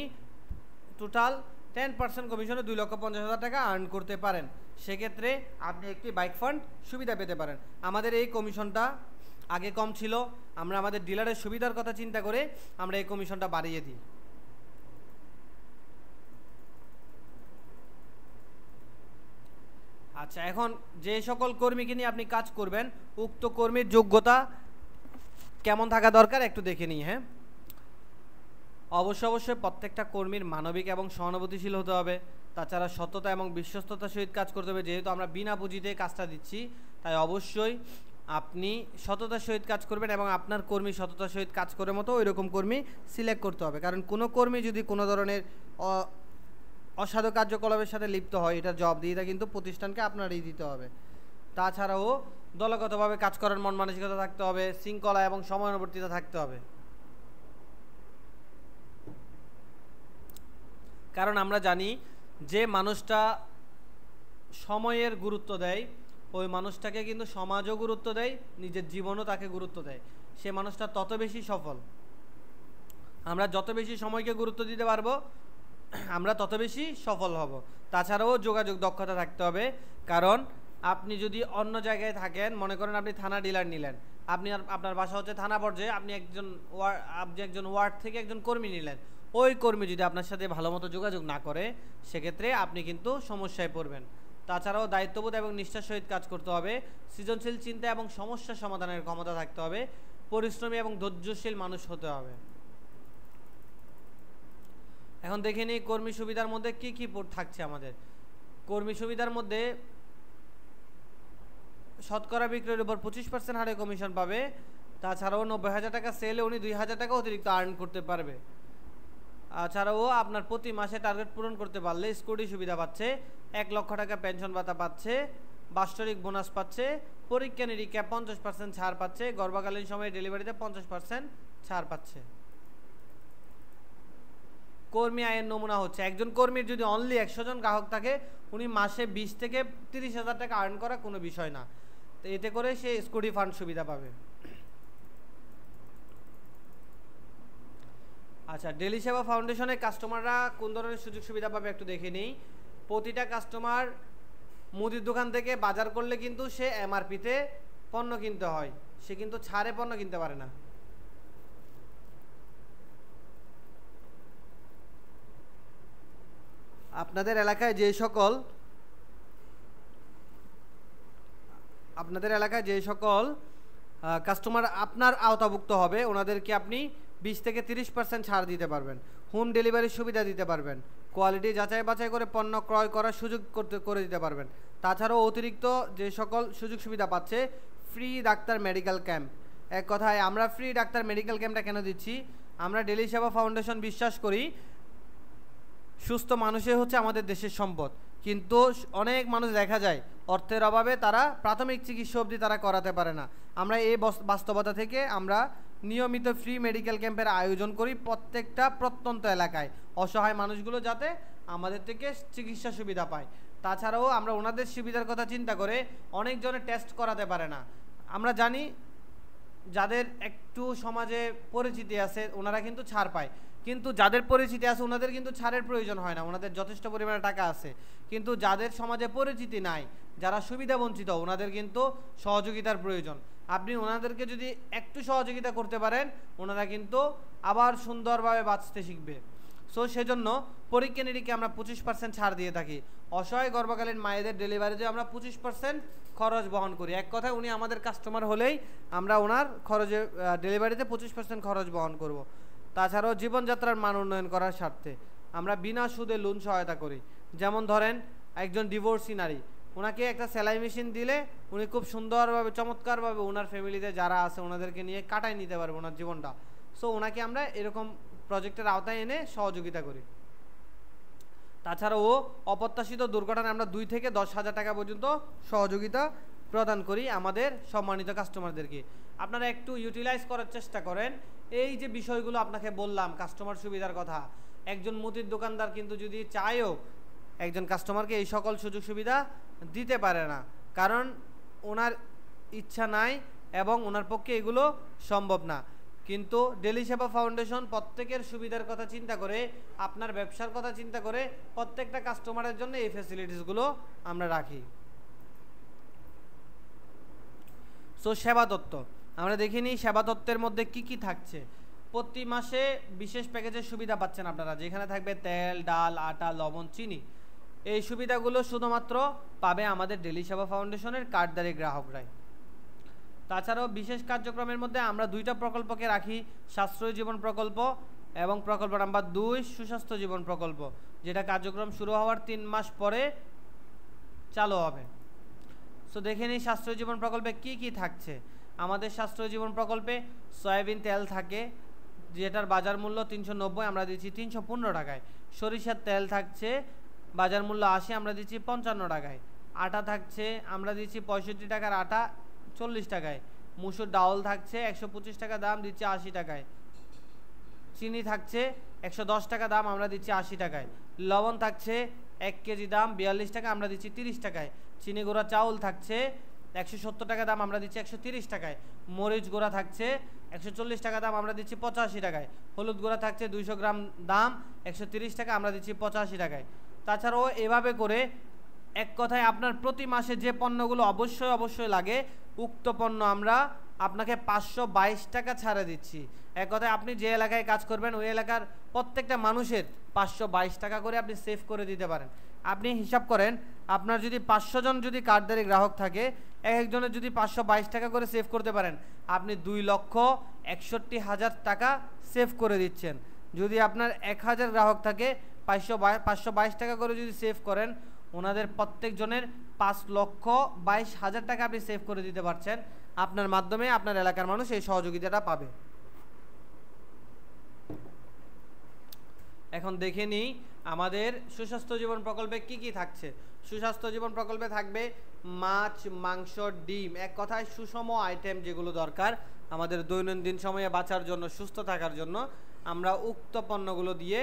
টোটাল 10% কমিশনে 2,50,000 টাকা আর্ন করতে পারেন। সেক্ষেত্রে আপনি একটি বাইক ফান্ড সুবিধা পেতে পারেন। আমাদের এই কমিশনটা আগে কম ছিল, আমরা আমাদের ডিলারের সুবিধার কথা চিন্তা করে আমরা এই কমিশনটা বাড়িয়ে দিই। আচ্ছা, এখন যে সকল কর্মীকে নিয়ে আপনি কাজ করবেন, উক্ত কর্মীর যোগ্যতা কেমন থাকা দরকার একটু দেখে নিই। হ্যাঁ, অবশ্যই প্রত্যেকটা কর্মীর মানবিক এবং সহানুভূতিশীল হতে হবে। তাছাড়া সততা এবং বিশ্বস্ততার সহিত কাজ করতে হবে। যেহেতু আমরা বিনা পুঁজিতে কাজটা দিচ্ছি, তাই অবশ্যই আপনি সততার সহিত কাজ করবেন এবং আপনার কর্মী সততার সহিত কাজ করে মতো ওই রকম কর্মী সিলেক্ট করতে হবে। কারণ কোনো কর্মী যদি কোনো ধরনের অসাধু কার্যকলাপের সাথে লিপ্ত হয়, এটার জবাবদিহিতা কিন্তু প্রতিষ্ঠানকে আপনারই দিতে হবে। তাছাড়াও দলগতভাবে কাজ করার মন মানসিকতা থাকতে হবে, শৃঙ্খলা এবং সময়ানুবর্তিতা থাকতে হবে। কারণ আমরা জানি যে মানুষটা সময়ের গুরুত্ব দেয়, ওই মানুষটাকে কিন্তু সমাজও গুরুত্ব দেয়, নিজের জীবনও তাকে গুরুত্ব দেয়। সে মানুষটা তত বেশি সফল। আমরা যত বেশি সময়কে গুরুত্ব দিতে পারবো, আমরা তত বেশি সফল হব। তাছাড়াও যোগাযোগ দক্ষতা থাকতে হবে। কারণ আপনি যদি অন্য জায়গায় থাকেন, মনে করেন আপনি থানা ডিলার নিলেন, আপনি আপনার বাসা হচ্ছে থানা পর্যায়ে, আপনি একজন ওয়ার্ড থেকে একজন কর্মী নিলেন, ওই কর্মী যদি আপনার সাথে ভালো মতো যোগাযোগ না করে, সেক্ষেত্রে আপনি কিন্তু সমস্যায় পড়বেন। তাছাড়াও দায়িত্ববোধ এবং নিষ্ঠার সহিত কাজ করতে হবে, সৃজনশীল চিন্তা এবং সমস্যা সমাধানের ক্ষমতা থাকতে হবে, পরিশ্রমী এবং ধৈর্যশীল মানুষ হতে হবে। এখন দেখে নিই কর্মী সুবিধার মধ্যে কি কি থাকছে আমাদের। কর্মী সুবিধার মধ্যে শতকরা বিক্রয়ের উপর 25% হারে কমিশন পাবে। তাছাড়াও 90,000 টাকা সেলে উনি 2,000 টাকা অতিরিক্ত আর্ন করতে পারবে। এছাড়াও আপনার প্রতি মাসে টার্গেট পূরণ করতে পারলে স্কুটি সুবিধা পাচ্ছে, 1 লক্ষ টাকা পেনশন ভাতা পাচ্ছে, বাৎসরিক বোনাস পাচ্ছে, পরীক্ষা নিরীক্ষা 50% ছাড় পাচ্ছে, গর্ভকালীন সময়ে ডেলিভারিতে 50% ছাড় পাচ্ছে। কর্মী আয়ের নমুনা হচ্ছে, একজন কর্মীর যদি অনলি 100 জন গ্রাহক থাকে, উনি মাসে 20 থেকে 30,000 টাকা আর্ন করা কোনো বিষয় না। তো এতে করে সে স্কুটি ফান্ড সুবিধা পাবে। আচ্ছা, ডেলি সেবা ফাউন্ডেশনের কাস্টমাররা কোন ধরনের সুযোগ সুবিধা পাবে একটু দেখে নিই। প্রতিটা কাস্টমার মুদির দোকান থেকে বাজার করলে কিন্তু সে এমআরপিতে পণ্য কিনতে হয়, সে কিন্তু ছাড়ে পণ্য কিনতে পারে না। আপনাদের এলাকায় যে সকল কাস্টমার আপনার আওতাভুক্ত হবে, ওনাদেরকে আপনি 20 থেকে 30% ছাড় দিতে পারবেন, হোম ডেলিভারির সুবিধা দিতে পারবেন, কোয়ালিটি যাচাই বাছাই করে পণ্য ক্রয় করার সুযোগ করে দিতে পারবেন। তাছাড়াও অতিরিক্ত যে সকল সুযোগ সুবিধা পাচ্ছে, ফ্রি ডাক্তার মেডিকেল ক্যাম্প। এক কথায় আমরা ফ্রি ডাক্তার মেডিকেল ক্যাম্পটা কেন দিচ্ছি, আমরা ডেলি সেবা ফাউন্ডেশন বিশ্বাস করি সুস্থ মানুষই হচ্ছে আমাদের দেশের সম্পদ। কিন্তু অনেক মানুষ দেখা যায় অর্থের অভাবে তারা প্রাথমিক চিকিৎসা অবধি তারা করাতে পারে না। আমরা এই বাস্তবতা থেকে আমরা নিয়মিত ফ্রি মেডিকেল ক্যাম্পের আয়োজন করি প্রত্যেকটা প্রত্যন্ত এলাকায়, অসহায় মানুষগুলো যাতে আমাদের থেকে চিকিৎসা সুবিধা পায়। তাছাড়াও আমরা ওনাদের সুবিধার কথা চিন্তা করে অনেকজনের টেস্ট করাতে পারে না। আমরা জানি যাদের একটু সমাজে পরিচিতি আছে ওনারা কিন্তু ছাড় পায়, কিন্তু যাদের পরিচিতি আছে ওনাদের কিন্তু ছাড়ের প্রয়োজন হয় না, ওনাদের যথেষ্ট পরিমাণে টাকা আছে। কিন্তু যাদের সমাজে পরিচিতি নাই, যারা সুবিধা বঞ্চিত, ওনাদের কিন্তু সহযোগিতার প্রয়োজন। আপনি ওনাদেরকে যদি একটু সহযোগিতা করতে পারেন, ওনারা কিন্তু আবার সুন্দরভাবে বাঁচতে শিখবে। সো সেজন্য পরীক্ষা নিরীক্ষা আমরা 25% ছাড় দিয়ে থাকি। অসহায় গর্ভকালীন মায়েদের ডেলিভারিতে আমরা 25% খরচ বহন করি। এক কথায় উনি আমাদের কাস্টমার হলেই আমরা ওনার খরচে ডেলিভারিতে 25% খরচ বহন করব। তাছাড়াও জীবনযাত্রার মান উন্নয়ন করার স্বার্থে আমরা বিনা সুদে লোন সহায়তা করি। যেমন ধরেন একজন ডিভোর্সি নারী, ওনাকে একটা সেলাই মেশিন দিলে উনি খুব সুন্দরভাবে চমৎকারভাবে ওনার ফ্যামিলিতে যারা আছে ওনাদেরকে নিয়ে কাটাই নিতে পারবে ওনার জীবনটা। সো ওনাকে আমরা এরকম প্রজেক্টের আওতায় এনে সহযোগিতা করি। তাছাড়াও অপ্রত্যাশিত দুর্ঘটনায় আমরা 2 থেকে 10,000 টাকা পর্যন্ত সহযোগিতা প্রদান করি আমাদের সম্মানিত কাস্টমারদেরকে। আপনারা একটু ইউটিলাইজ করার চেষ্টা করেন। এই যে বিষয়গুলো আপনাকে বললাম কাস্টমার সুবিধার কথা, একজন মুদির দোকানদার কিন্তু যদি চায়ও একজন কাস্টমারকে এই সকল সুযোগ সুবিধা দিতে পারে না, কারণ ওনার ইচ্ছা নাই এবং ওনার পক্ষে এগুলো সম্ভব না। কিন্তু ডেলি সেবা ফাউন্ডেশন প্রত্যেকের সুবিধার কথা চিন্তা করে, আপনার ব্যবসার কথা চিন্তা করে প্রত্যেকটা কাস্টমারের জন্য এই ফ্যাসিলিটিসগুলো আমরা রাখি। সো সেবা তত্ত্ব আমরা দেখিনি, সেবা তত্ত্বের মধ্যে কি কি থাকছে। প্রতি মাসে বিশেষ প্যাকেজের সুবিধা পাচ্ছেন আপনারা, যেখানে থাকবে তেল, ডাল, আটা, লবণ, চিনি। এই সুবিধাগুলো শুধুমাত্র পাবে আমাদের ডেলি সেবা ফাউন্ডেশনের কার্ডধারী গ্রাহকরাই। তাছাড়াও বিশেষ কার্যক্রমের মধ্যে আমরা দুইটা প্রকল্পকে রাখি, সাশ্রয়ী জীবন প্রকল্প এবং প্রকল্প নাম্বার 2 সুস্বাস্থ্য জীবন প্রকল্প, যেটা কার্যক্রম শুরু হওয়ার 3 মাস পরে চালু হবে। সো দেখে নিই সাশ্রয়ী জীবন প্রকল্পে কি কি থাকছে। আমাদের সাশ্রয়ী জীবন প্রকল্পে সয়াবিন তেল থাকে, যেটার বাজার মূল্য 390, আমরা দিচ্ছি 315 টাকায়। সরিষার তেল থাকছে, বাজার মূল্য 80, আমরা দিচ্ছি 55 টাকায়। আটা থাকছে, আমরা দিচ্ছি 65 টাকার আটা 40 টাকায়। মুসুর ডাউল থাকছে 125 টাকা দাম, দিচ্ছি 80 টাকায়। চিনি থাকছে 110 টাকা দাম, আমরা দিচ্ছি 80 টাকায়। লবণ থাকছে 1 কেজি দাম 42 টাকা, আমরা দিচ্ছি 30 টাকায়। চিনি গুঁড়া চাউল থাকছে 170 টাকা দাম, আমরা দিচ্ছি 130 টাকায়। মরিচ গুঁড়া থাকছে 140 টাকা দাম, আমরা দিচ্ছি 85 টাকায়। হলুদ গুঁড়া থাকছে 200 গ্রাম দাম 130 টাকা, আমরা দিচ্ছি 85 টাকায়। তাছাড়াও এভাবে করে এক কথায় আপনার প্রতি মাসে যে পণ্যগুলো অবশ্যই লাগে, উক্ত পণ্য আমরা আপনাকে 522 টাকা ছাড়ে দিচ্ছি। এক কথায় আপনি যে এলাকায় কাজ করবেন ওই এলাকার প্রত্যেকটা মানুষের 522 টাকা করে আপনি সেভ করে দিতে পারেন। আপনি হিসাব করেন, আপনার যদি 500 জন যদি কার্ডধারী গ্রাহক থাকে, এক একজনের যদি 522 টাকা করে সেভ করতে পারেন, আপনি 2,61,000 টাকা সেভ করে দিচ্ছেন। যদি আপনার 1000 গ্রাহক থাকে, 522 টাকা করে যদি সেভ করেন, ওনাদের প্রত্যেকজনের 5,22,000 টাকা আপনি সেভ করে দিতে পারছেন। আপনার মাধ্যমে আপনার এলাকার মানুষ এই সহযোগিতাটা পাবে। এখন দেখে নিই আমাদের সুস্বাস্থ্য জীবন প্রকল্পে কি কি থাকছে। সুস্বাস্থ্য জীবন প্রকল্পে থাকবে মাছ, মাংস, ডিম, এক কথায় সুষম আইটেম যেগুলো দরকার আমাদের দৈনন্দিন সময়ে বাঁচার জন্য, সুস্থ থাকার জন্য, আমরা উক্ত পণ্যগুলো দিয়ে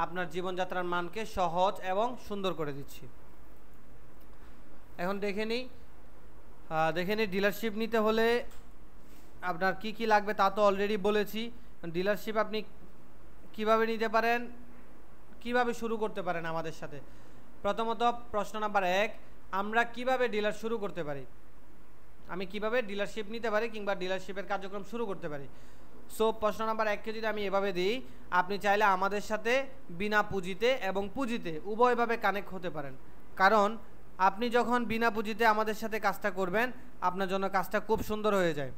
আপনার জীবনযাত্রার মানকে সহজ এবং সুন্দর করে দিচ্ছি। এখন দেখে নিই ডিলারশিপ নিতে হলে আপনার কি কি লাগবে তা তো অলরেডি বলেছি। ডিলারশিপ আপনি কিভাবে নিতে পারেন, কিভাবে শুরু করতে পারেন আমাদের সাথে। প্রথমত প্রশ্ন নাম্বার 1, আমরা কিভাবে ডিলার শুরু করতে পারি, আমি কিভাবে ডিলারশিপ নিতে পারি কিংবা ডিলারশিপের কার্যক্রম শুরু করতে পারি। সো প্রশ্ন নাম্বার 1কে যদি আমি এভাবে দিই, আপনি চাইলে আমাদের সাথে বিনা পুঁজিতে এবং পুঁজিতে উভয়ভাবে কানেক্ট হতে পারেন। কারণ আপনি যখন বিনা পুঁজিতে আমাদের সাথে কাজটা করবেন, আপনার জন্য কাজটা খুব সুন্দর হয়ে যায়।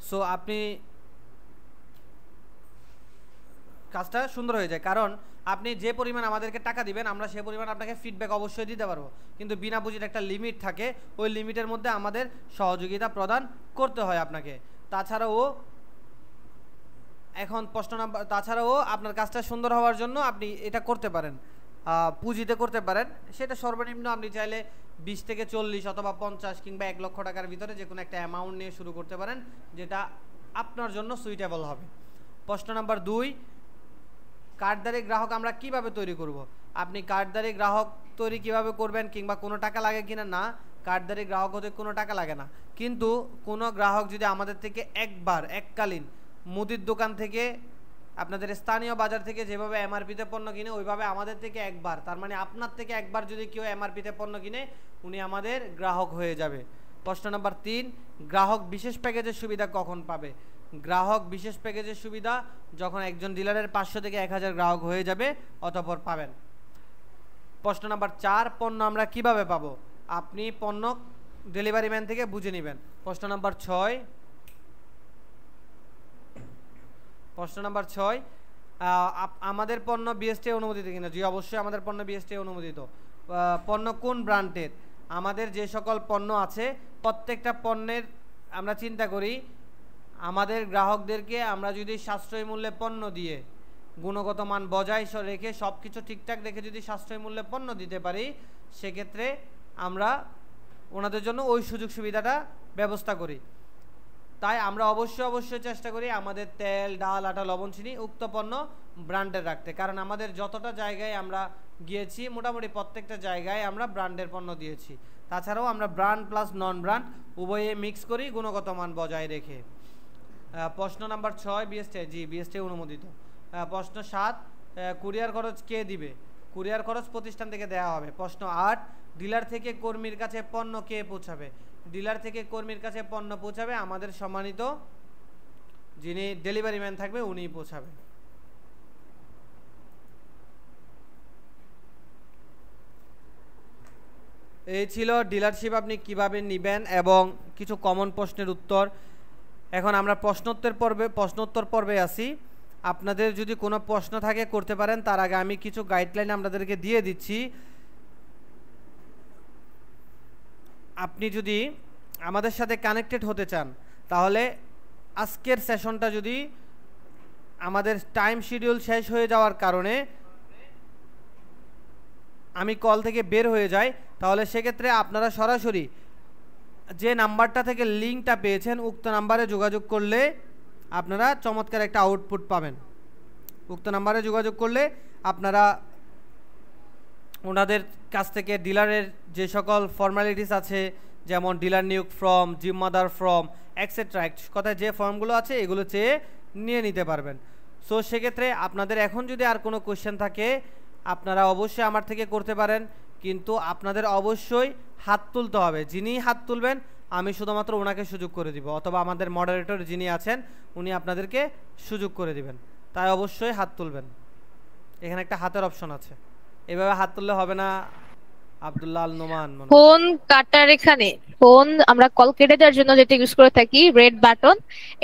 সো আপনি কাজটা সুন্দর হয়ে যায়, কারণ আপনি যে পরিমাণ আমাদেরকে টাকা দিবেন, আমরা সে পরিমাণ আপনাকে ফিডব্যাক অবশ্যই দিতে পারবো। কিন্তু বিনা পুঁজির একটা লিমিট থাকে, ওই লিমিটের মধ্যে আমাদের সহযোগিতা প্রদান করতে হয় আপনাকে। তাছাড়াও আপনার কাজটা সুন্দর হওয়ার জন্য আপনি এটা করতে পারেন, পুঁজিতে করতে পারেন। সেটা সর্বনিম্ন আপনি চাইলে 20 থেকে 40 অথবা 50 কিংবা 1 লক্ষ টাকার ভিতরে যে কোনো একটা অ্যামাউন্ট নিয়ে শুরু করতে পারেন, যেটা আপনার জন্য সুইটেবল হবে। প্রশ্ন নাম্বার 2, কার্ডধারী গ্রাহক আমরা কিভাবে তৈরি করব। আপনি কার্ডধারী গ্রাহক তৈরি কিভাবে করবেন কিংবা কোনো টাকা লাগে কিনা, না, কার্ডধারী গ্রাহক হতে কোনো টাকা লাগে না। কিন্তু কোনো গ্রাহক যদি আমাদের থেকে এককালীন মুদির দোকান থেকে, আপনাদের স্থানীয় বাজার থেকে যেভাবে এমআরপিতে পণ্য কিনে, ওইভাবে আমাদের থেকে একবার, তার মানে আপনার থেকে একবার যদি কেউ এমআরপিতে পণ্য কিনে, উনি আমাদের গ্রাহক হয়ে যাবে। প্রশ্ন নাম্বার 3, গ্রাহক বিশেষ প্যাকেজের সুবিধা কখন পাবে। গ্রাহক বিশেষ প্যাকেজের সুবিধা যখন একজন ডিলারের 500 থেকে 1000 গ্রাহক হয়ে যাবে, অতঃপর পাবেন। প্রশ্ন নাম্বার 4, পণ্য আমরা কিভাবে পাবো। আপনি পণ্য ডেলিভারি ম্যান থেকে বুঝে নেবেন। প্রশ্ন নাম্বার 6, আমাদের পণ্য বিএসটিআই অনুমোদিত কিনা। জি অবশ্যই আমাদের পণ্য বিএসটিআই অনুমোদিত। পণ্য কোন ব্র্যান্ডের। আমাদের যে সকল পণ্য আছে প্রত্যেকটা পণ্যের আমরা চিন্তা করি আমাদের গ্রাহকদেরকে আমরা যদি সাশ্রয়ী মূল্যে পণ্য দিয়ে, গুণগত মান বজায় রেখে, সব কিছু ঠিকঠাক রেখে যদি সাশ্রয়ী মূল্যে পণ্য দিতে পারি, সেক্ষেত্রে আমরা ওনাদের জন্য ওই সুযোগ সুবিধাটা ব্যবস্থা করি। তাই আমরা অবশ্যই চেষ্টা করি আমাদের তেল, ডাল, আটা, লবণ, চিনি উক্ত পণ্য ব্র্যান্ডের রাখতে, কারণ আমাদের যতটা জায়গায় আমরা গিয়েছি মোটামুটি প্রত্যেকটা জায়গায় আমরা ব্র্যান্ডের পণ্য দিয়েছি। তাছাড়াও আমরা ব্র্যান্ড প্লাস নন ব্র্যান্ড উভয়ে মিক্স করি গুণগত মান বজায় রেখে। প্রশ্ন নাম্বার 6 বিএসটি, জি বিএসটি অনুমোদিত। প্রশ্ন 7 কুরিয়ার খরচ কে দিবে? কুরিয়ার খরচ প্রতিষ্ঠান থেকে দেওয়া হবে। প্রশ্ন 8 ডিলার থেকে কর্মীর কাছে পণ্য কে পৌঁছাবে? ডিলার থেকে কর্মীর কাছে পণ্য পৌঁছাবে আমাদের সম্মানিত যিনি ডেলিভারি ম্যান থাকবে উনিই পৌঁছাবে। এই ছিল ডিলারশিপ আপনি কিভাবে নেবেন এবং কিছু কমন প্রশ্নের উত্তর। এখন আমরা প্রশ্নোত্তর পর্বে আছি। আপনাদের যদি কোনো প্রশ্ন থাকে করতে পারেন, তার আগে আমি কিছু গাইডলাইন আপনাদেরকে দিয়ে দিচ্ছি। আপনি যদি আমাদের সাথে কানেক্টেড হতে চান তাহলে আজকের সেশনটা যদি আমাদের টাইম শিডিউল শেষ হয়ে যাওয়ার কারণে আমি কল থেকে বের হয়ে যাই, তাহলে সেক্ষেত্রে আপনারা সরাসরি যে নাম্বারটা থেকে লিঙ্কটা পেয়েছেন উক্ত নাম্বারে যোগাযোগ করলে আপনারা চমৎকার একটা আউটপুট পাবেন। উক্ত নাম্বারে যোগাযোগ করলে আপনারা ওনাদের কাছ থেকে ডিলারের যে সকল ফর্মালিটিস আছে, যেমন ডিলার নিয়োগ ফর্ম, জিম্মাদার ফর্ম এক্সেট্রা, কথায় যে ফর্মগুলো আছে এগুলো চেয়ে নিয়ে নিতে পারবেন। সো সেক্ষেত্রে আপনাদের এখন যদি আর কোনো কোয়েশ্চেন থাকে আপনারা অবশ্যই আমার থেকে করতে পারেন, কিন্তু আপনাদের অবশ্যই হাত তুলতে হবে। যিনি হাত তুলবেন আমি শুধুমাত্র ওনাকে সুযোগ করে দিব, অথবা আমাদের মডারেটর যিনি আছেন উনি আপনাদেরকে সুযোগ করে দিবেন। তাই অবশ্যই হাত তুলবেন। এখানে একটা হাতের অপশন আছে, এভাবে হাত তুললে হবে না। আব্দুল্লাহ আল নোমান ফোন কাটার এখানে ফোন আমরা কল কেটে দেওয়ার জন্য যেটা ইউজ করে থাকি রেড বাটন,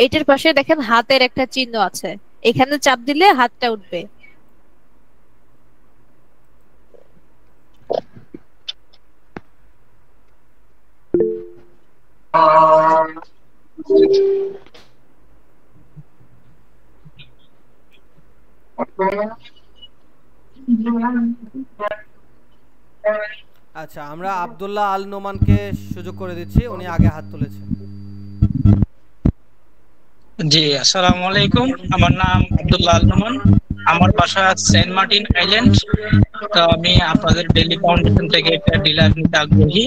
এইটার পাশে দেখেন হাতের একটা চিহ্ন আছে, এখানে চাপ দিলে হাতটা উঠবে। আচ্ছা, আমরা আব্দুল্লাহ আল নোমানকে সুযোগ করে দিচ্ছি, উনি আগে হাত তুলেছেন। জি, আসসালামু আলাইকুম। আমার নাম আব্দুল্লাহ আল নোমান। আমার বাসা সেন্ট মার্টিন আইল্যান্ড। তো আমি আপনাদের ডেইলি ফাউন্ডেশন থেকে একটা ডিলার নিতে আগ্রহী।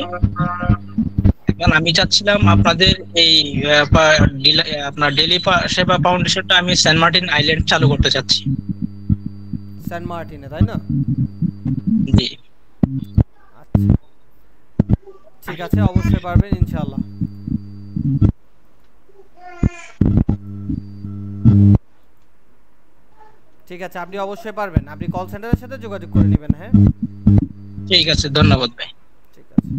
এখন আমি চাচ্ছিলাম আপনাদের এই আপনার ডেইলি সেবা ফাউন্ডেশনটা আমি সেন্ট মার্টিন আইল্যান্ড চালু করতে চাচ্ছি। সেন্ট মার্টিনে, তাই না? জি, আচ্ছা, ঠিক আছে, অবশ্যই পারবেন ইনশাআল্লাহ। ঠিক আছে, আপনি অবশ্যই পারবেন। আপনি কল সেন্টারের সাথে যোগাযোগ করে নেবেন। হ্যাঁ, ঠিক আছে, ধন্যবাদ ভাই। ঠিক আছে।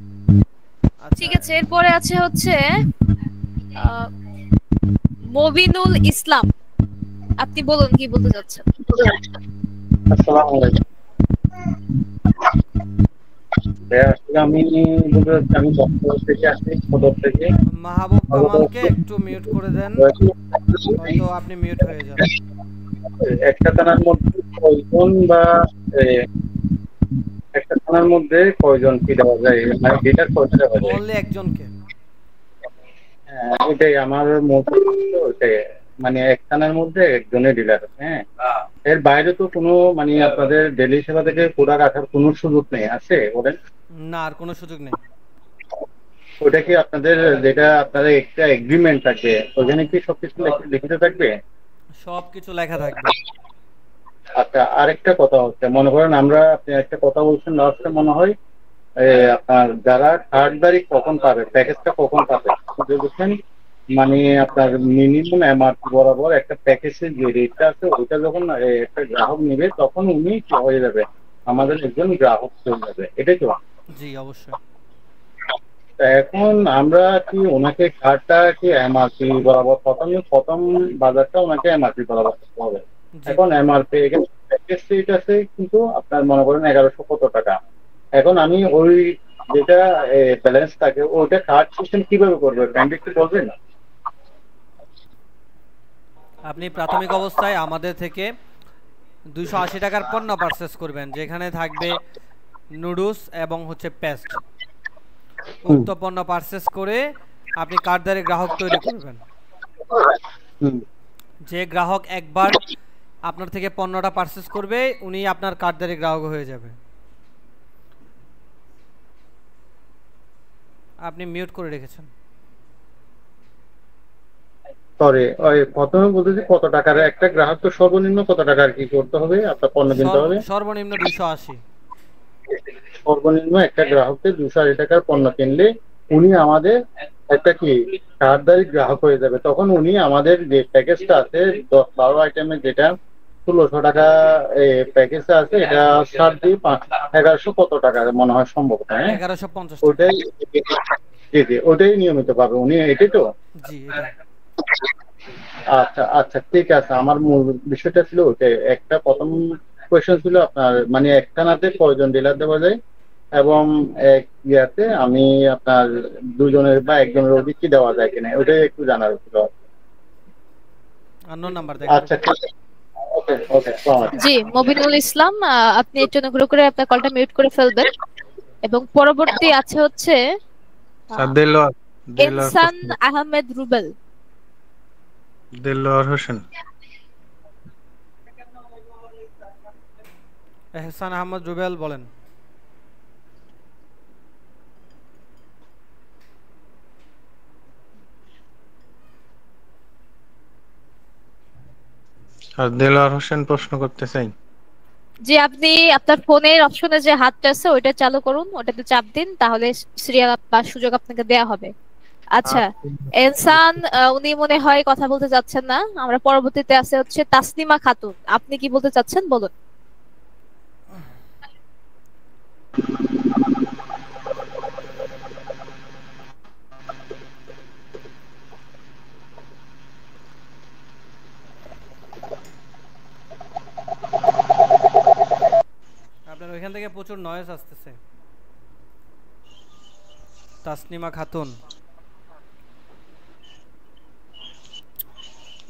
ঠিক আছে, এরপরে আছে হচ্ছে মবিনুল ইসলাম। আপনি বলুন কি বলতে চাচ্ছেন। আসসালামু আলাইকুম। আমি বক্তব্য থেকে আসছি, সদর থেকে। মাহবুব কামালকে একটু মিউট করে দেন, হয়তো আপনি মিউট হয়ে যান। একটা থানার মধ্যে কয়জন বা একটা থানার মধ্যে কয়জন কি দেওয়া যায়, মানে ডিলার কয়টা দেওয়া যায়? অনলি একজনকে। ওটাই আমার ওটাই, মানে এক থানার মধ্যে একজনের ডিলার। হ্যাঁ, এর বাইরে তো কোনো মানে আপনাদের ডেলি সেবা থেকে প্রোডাক্ট রাখার কোনো সুযোগ নেই, আছে বলেন? না, আর কোনো সুযোগ নেই। ওটা কি আপনাদের যেটা আপনাদের একটা এগ্রিমেন্ট থাকবে ওখানে কি সবকিছু লিখিত থাকবে? সবকিছু লেখা থাকবে। আচ্ছা, আরেকটা কথা হচ্ছে, মনে করেন আমরা, আপনি একটা কথা বলছেন লাস্টে মনে হয়, আপনার যারা কার্ডদারি কখন পাবে, প্যাকেজটা কখন পাবে বুঝছেন, মানে আপনার মিনিমাম এমআরপি বরাবর একটা প্যাকেজের যে রেটটা আছে ওইটা যখন একটা গ্রাহক নেবে তখন উনি হয়ে যাবে আমাদের একজন গ্রাহক হয়ে যাবে, এটাই তো? জি অবশ্যই। এখন আমরা কি ওনাকে কার্ডটা কি এমআরপি বরাবর প্রথম বাজারটা ওনাকে এমআরপি বরাবর করতে হবে। এখন এমআরপি এখানে প্যাকেজ রেট আছে কিন্তু আপনার মনে করেন 1100 কত টাকা। এখন আমি ওই যেটা ব্যালেন্স থাকে ওইটা কার্ড সিস্টেম কিভাবে করবে কাইন্ডলি একটু বলবেন? আপনি প্রাথমিক অবস্থায় আমাদের থেকে 280 টাকার পণ্য পারচেস করবেন, যেখানে থাকবে নুডলস এবং হচ্ছে পেস্ট। উক্ত পণ্য পারচেস করে আপনি কার্ডধারী গ্রাহক তৈরি করবেন। হুম। যে গ্রাহক একবার আপনার থেকে পণ্যটা পারচেজ করবে উনি আপনার কার্ডধারী গ্রাহক হয়ে যাবে। আপনি মিউট করে রেখেছেন। সরি, ওই প্রথমে বলতেছি কত টাকার একটা গ্রাহক, তো সর্বনিম্ন কত টাকার কি করতে হবে, আপনার পণ্য কিনতে হবে? সর্বনিম্ন 280। সর্বনিম্ন একটা গ্রাহককে 280 টাকার পণ্য কিনলে উনি আমাদের একটা কি কার্ডধারী গ্রাহক হয়ে যাবে। তখন উনি আমাদের যে প্যাকেজটা আছে 10-12 আইটেমের, যেটা 1600 টাকা প্যাকেজটা আছে, এটা ছাড় দিয়ে 1100 কত টাকা মনে হয় সম্ভব, হ্যাঁ 1150 টাকা। ওটাই, জি জি, ওটাই নিয়মিত পাবে উনি, এটাই তো? জি এটাই। আচ্ছা আচ্ছা, ঠিক আছে। আমার মূল বিষয়টা ছিল ওটাই। একটা প্রথম কোয়েশ্চেন ছিল আপনার মানে একটানাতে কয়জন ডিলার দেওয়া যায়, এবং এক ইয়াতে আমি আপনার দুজনের বা একজনের অধিক কি দেওয়া যায় কিনা, ওটাই একটু জানার ছিল। আননোন নাম্বার দেখেন। আচ্ছা ঠিক আছে, ওকে ওকে। জি মবিনুল ইসলাম, আপনি একটু অনুগ্রহ করে আপনার কলটা মিউট করে ফেলবেন। এবং পরবর্তী আছে হচ্ছে ইনসান আহমেদ রুবেল। দেলোয়ার হোসেন। এহসান আহমদ রুবেল বলেন। আর দেলোয়ার হোসেন প্রশ্ন করতে চাই। জি আপনি আপনার ফোনের অপশনে যে হাতটা আছে ওইটা চালু করুন, ওটাতে চাপ দিন, তাহলে সিরিয়াল বা সুযোগ আপনাকে দেয়া হবে। আচ্ছা ইনসান, উনি মনে হয় কথা বলতে যাচ্ছেন না। আমরা পরবর্তীতে আছে হচ্ছে তাসনিমা খাতুন, আপনি কি বলতে চাচ্ছেন বলুন। আপনার ওইখান থেকে প্রচুর নয়েজ আসতেছে। তাসনিমা খাতুন।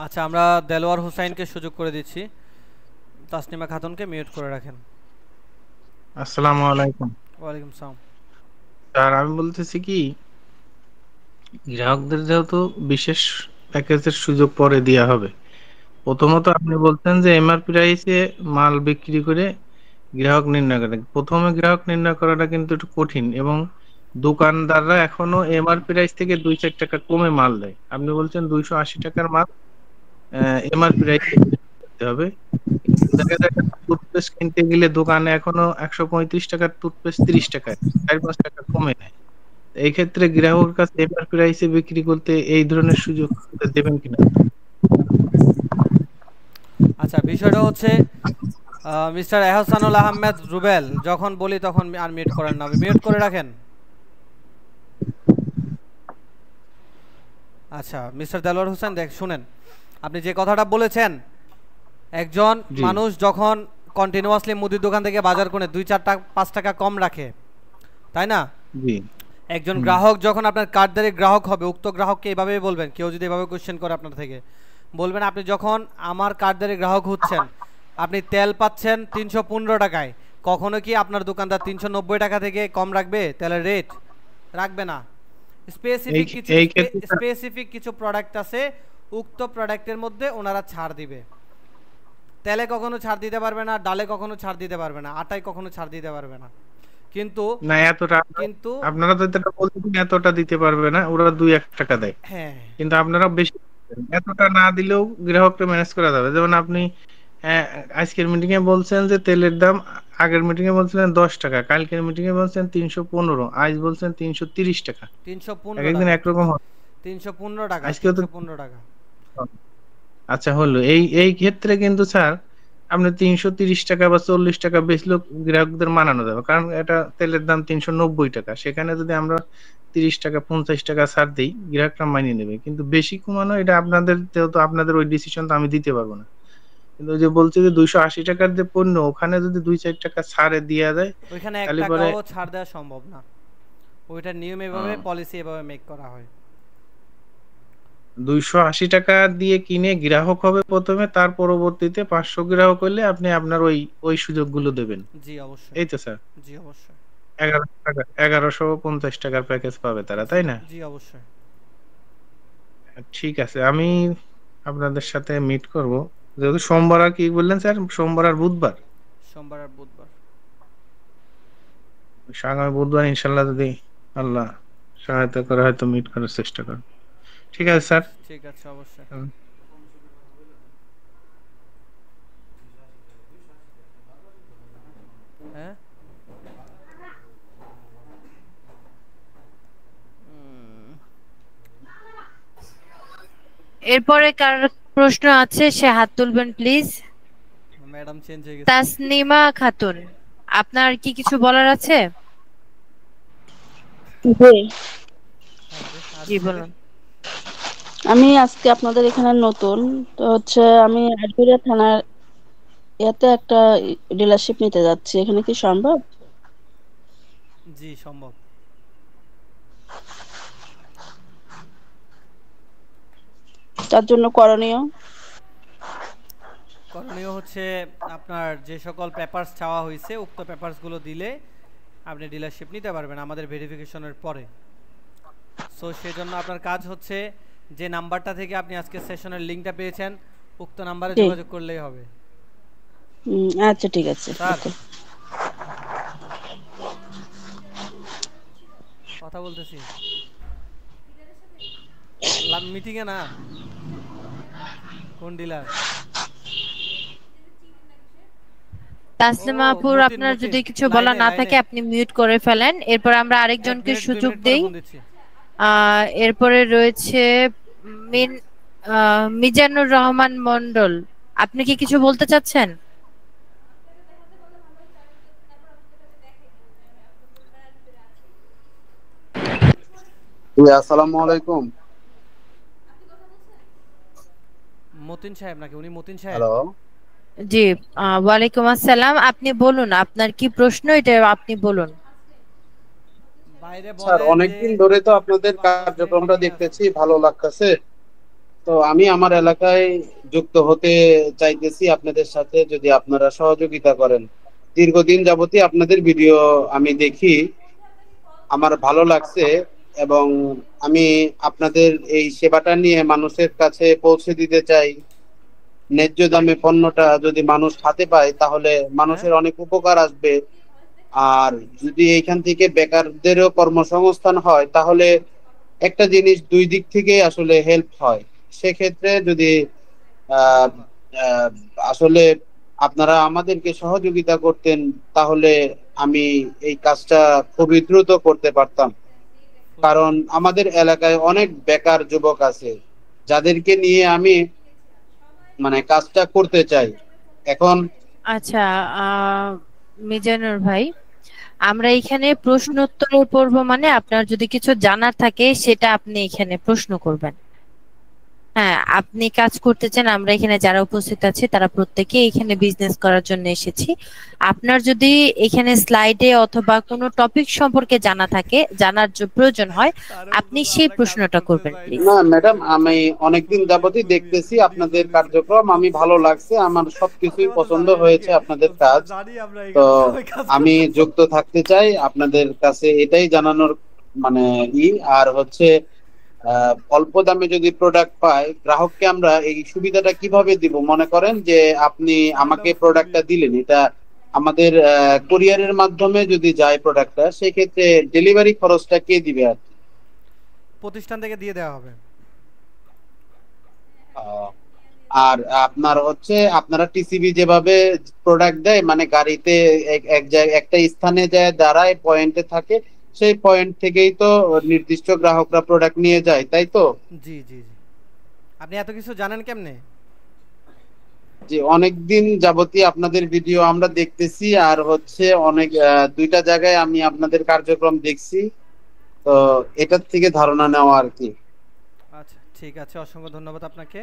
আচ্ছা আমরা দেলোয়ার হোসেনকে সুযোগ করে দিচ্ছি, তাসনিমা খাতুনকে মিউট করে রাখেন। আসসালামু আলাইকুম। ওয়ালাইকুম সালাম। স্যার আমি বলতেছি কি, গ্রাহকদের যেহেতু বিশেষ প্যাকেজের সুযোগ পরে দেওয়া হবে, প্রথমত আপনি বলছেন যে এমআরপি প্রাইসে মাল বিক্রি করে গ্রাহক নির্ণয় করে। প্রথমে গ্রাহক নির্ণয় করাটা কিন্তু একটু কঠিন, এবং দোকানদাররা এখনো এমআরপি প্রাইস থেকে 2-4 টাকা কমে মাল দেয়। আপনি বলছেন 280 টাকার মাল এমআরপি প্রাইস দিতে হবে। দেখা যায় টুথপেস্ট কিনতে গেলে দোকানে এখনো 135 টাকার টুথপেস্ট 30 টাকায় 4-5 টাকা কমে নেয়। এই ক্ষেত্রে গ্রাহকের কাছে এমআরপি প্রাইসে বিক্রি করতে এই ধরনের সুযোগ দেবেন কিনা? আচ্ছা বিষয়টা হচ্ছে মিস্টার এহসানুল আহমেদ রুবেল, যখন বলি তখন আর মিউট করেন না, মিউট করে রাখেন। আচ্ছা মিস্টার দেলোয়ার হোসেন দেখ শুনেন, আপনি যে কথাটা বলেছেন, একজন মানুষ যখন কন্টিনিউয়াসলি মুদির দোকান থেকে বাজার করে 2-4 টাকা 5 টাকা কম রাখে, তাই না? জি। একজন গ্রাহক যখন আপনার কার্ডধারী গ্রাহক হবে, উক্ত গ্রাহককে এভাবেই বলবেন। কেউ যদি এভাবে কোশ্চেন করে আপনার থেকে, বলবেন আপনি যখন আমার কার্ডধারী গ্রাহক হচ্ছেন, আপনি তেল পাচ্ছেন 315 টাকায়, কখনো কি আপনার দোকানদার 390 টাকা থেকে কম রাখবে? তেলের রেট রাখবে না। স্পেসিফিক কিছু প্রোডাক্ট আছে, উক্ত প্রোডাক্টের মধ্যে ওনারা ছাড় দিবে। তেলে কখনো ছাড় দিতে পারবে না, ডালে কখনো ছাড় দিতে পারবে না, আটায় কখনো ছাড় দিতে পারবে না। কিন্তু না এতটা, কিন্তু আপনারা তো এটা বলতেছেন এতটা দিতে পারবে না, ওরা 2-1 টাকা দেয়। হ্যাঁ কিন্তু আপনারা বেশি, এতটা না দিলেও গ্রাহককে ম্যানেজ করা যাবে। যেমন আপনি আজকের মিটিং এ বলছেন যে তেলের দাম, আগের মিটিং এ বলছিলেন 10 টাকা, কালকের মিটিং এ বলছেন 315, আজ বলছেন 330 টাকা। 315 একদিন একরকম হয়। 315 টাকা, আজকে তো 315 টাকা। আচ্ছা হলো, এই ক্ষেত্রে কিন্তু স্যার আপনি 330 টাকা বা 40 টাকা বেচলেও গ্রাহকদের মানানো যাবে, কারণ এটা তেলের দাম 390 টাকা। সেখানে যদি আমরা 30 টাকা 50 টাকা ছাড় দিই, গ্রাহকরা মানিয়ে নেবে। কিন্তু বেশি কমানো, এটা আপনাদের, যেহেতু আপনাদের ওই ডিসিশন তো আমি দিতে পারবো না। কিন্তু ওই যে বলছে যে 280 টাকার যে পণ্য, ওখানে যদি 2-4 টাকা ছাড়ে দেওয়া যায়, ওইখানে 1 তাহলে পরে টাকাও ছাড় দেওয়া সম্ভব না। ওইটার নিয়ম এভাবে, পলিসি এভাবে মেক করা হয়। 280 টাকা দিয়ে কিনে গ্রাহক হবে প্রথমে, তার পরবর্তীতে 500 গ্রাহক হলে আপনি আপনার ওই সুযোগগুলো দেবেন। জি অবশ্যই। এই তো স্যার। জি অবশ্যই। 1100 টাকা, 1150 টাকার প্যাকেজ পাবে তারা, তাই না? জি অবশ্যই। ঠিক আছে, আমি আপনাদের সাথে মিট করব। যেহেতু সোমবার আর কি বললেন স্যার, সোমবার আর বুধবার? সোমবার আর বুধবার। আগামী বুধবার ইনশাল্লাহ যদি আল্লাহ সহায়তা করে হয়তো মিট করার চেষ্টা করব। ঠিক আছে স্যার। ঠিক আছে, অবশ্যই। হ্যাঁ, এরপরে কার প্রশ্ন আছে সে হাত তুলবেন প্লিজ। ম্যাডাম চেঞ্জ হয়ে গেছে। তাসনিমা খাতুন, আপনার কি কিছু বলার আছে? জি, জি বলুন। আমি আজকে আপনাদের এখানে নতুন, তো হচ্ছে আমি আটঘরিয়া থানার ইয়াতে একটা ডিলারশিপ নিতে যাচ্ছি, এখানে কি সম্ভব? জি সম্ভব। তার জন্য করণীয় করণীয় হচ্ছে আপনার যে সকল পেপারস চাওয়া হয়েছে উক্ত পেপারসগুলো দিলে আপনি ডিলারশিপ নিতে পারবেন আমাদের ভেরিফিকেশনের পরে। সো সেজন্য আপনার কাজ হচ্ছে যে নাম্বারটা থেকে আপনি আজকে সেশনের লিংকটা পেয়েছেন উক্ত নাম্বারে জি। যোগাযোগ করলেই হবে। আচ্ছা ঠিক আছে। Sir okay. কথা বলতেছি, মিটিংয়ে না। কোন ডিলার? তাসনিমা আপুর মতিন, আপনার মতিন যদি কিছু বলা লাইনে না লাইনে থাকে আপনি মিউট করে ফেলেন, এরপর আমরা এক আরেকজনকে মিনিট 2 সুযোগ মিনিট পরে দেই। ফোন দিচ্ছি। এরপরে রয়েছে মিন মিজানুর রহমান মন্ডল, আপনি কি কিছু বলতে চাচ্ছেন? আসসালামু আলাইকুম। মতিন সাহেব নাকি? উনি মতিন সাহেব? হ্যালো, জি, ওয়ালাইকুম আসসালাম। আপনি বলুন আপনার কি প্রশ্ন, এটা আপনি বলুন। বাইরে স্যার বলে যে অনেকদিন ধরে তো আপনাদের কার্যক্রমটা দেখতেছি, ভালো লাগতেছে। তো আমি আমার এলাকায় যুক্ত হতে চাইতেছি আপনাদের সাথে, যদি আপনারা সহযোগিতা করেন। দীর্ঘদিন যাবতই আপনাদের ভিডিও আমি দেখি, আমার ভালো লাগছে, এবং আমি আপনাদের এই সেবাটা নিয়ে মানুষের কাছে পৌঁছে দিতে চাই। ন্যায্য দামে পণ্যটা যদি মানুষ হাতে পায় তাহলে হ্যাঁ মানুষের অনেক উপকার আসবে। আর যদি এইখান থেকে বেকারদেরও কর্মসংস্থান হয় তাহলে একটা জিনিস দুই দিক থেকে আসলে হেল্প হয়। সেক্ষেত্রে যদি আহ, ধন্যবাদ। আহ, আসলে আপনারা আমাদেরকে সহযোগিতা করতেন তাহলে আমি এই কাজটা খুবই দ্রুত করতে পারতাম। কারণ আমাদের এলাকায় অনেক বেকার যুবক আছে যাদেরকে নিয়ে আমি মানে কাজটা করতে চাই এখন। আচ্ছা, মিজানুর ভাই, আমরা এখানে প্রশ্ন উত্তরের পর্ব, মানে আপনার যদি কিছু জানার থাকে সেটা আপনি এখানে প্রশ্ন করবেন। হ্যাঁ, আপনি কাজ করতে চান, আমরা এখানে যারা উপস্থিত আছি তারা প্রত্যেকে এখানে বিজনেস করার জন্য এসেছি। আপনার যদি এখানে স্লাইডে অথবা কোনো টপিক সম্পর্কে জানা থাকে, জানার প্রয়োজন হয়, তারে আপনি বলতেছে সেই আমরা কাজ প্রশ্নটা করতে করবেন চাই না। প্লিজ। না ম্যাডাম, আমি অনেকদিন শুনতে যাবতই খুবই দেখতেছি আপনাদের বিনোদন দিচ্ছে। কার্যক্রম, আমি ভালো লাগছে, আমার আপনি সবকিছুই মাত্র পছন্দ জানেন নাকি? হয়েছে আপনাদের বলছে কাজ। জানি আমরা তো এখানে সবাই কাজ আমি করতে চাই। যুক্ত থাকতে চাই আপনাদের কাছে, এটাই জানানোর মানে আর হচ্ছে অল্প দামে যদি প্রোডাক্ট পাই গ্রাহককে আমরা এই সুবিধাটা কিভাবে দিব? মনে করেন যে আপনি তার আমাকে নাম প্রোডাক্টটা সুবীর। দিলেন, এটা আমাদের কুরিয়ারের মাধ্যমে যদি যায় প্রোডাক্টটা, সেক্ষেত্রে ডেলিভারি খরচটা কে দিবে আর কি? প্রতিষ্ঠান থেকে দিয়ে দেওয়া হবে। আহ, আর আপনার হচ্ছে আপনারা টিসিবি যেভাবে প্রোডাক্ট দেয়, মানে গাড়িতে এক জায়গায় একটা স্থানে যায় দাঁড়ায়, পয়েন্টে থাকে, সেই পয়েন্ট থেকেই তো নির্দিষ্ট গ্রাহকরা প্রোডাক্ট নিয়ে যায়, তাই তো? জি জি জি। আপনি এত কিছু জানেন কেমনে? যে অনেকদিন যাবতীয় আপনাদের ভিডিও আমরা দেখতেছি, আর হচ্ছে অনেক দুইটা জায়গায় আমি আপনাদের কার্যক্রম দেখছি, তো এটার থেকে ধারণা নেওয়া আর কি। আচ্ছা ঠিক আছে, অসংখ্য ধন্যবাদ আপনাকে।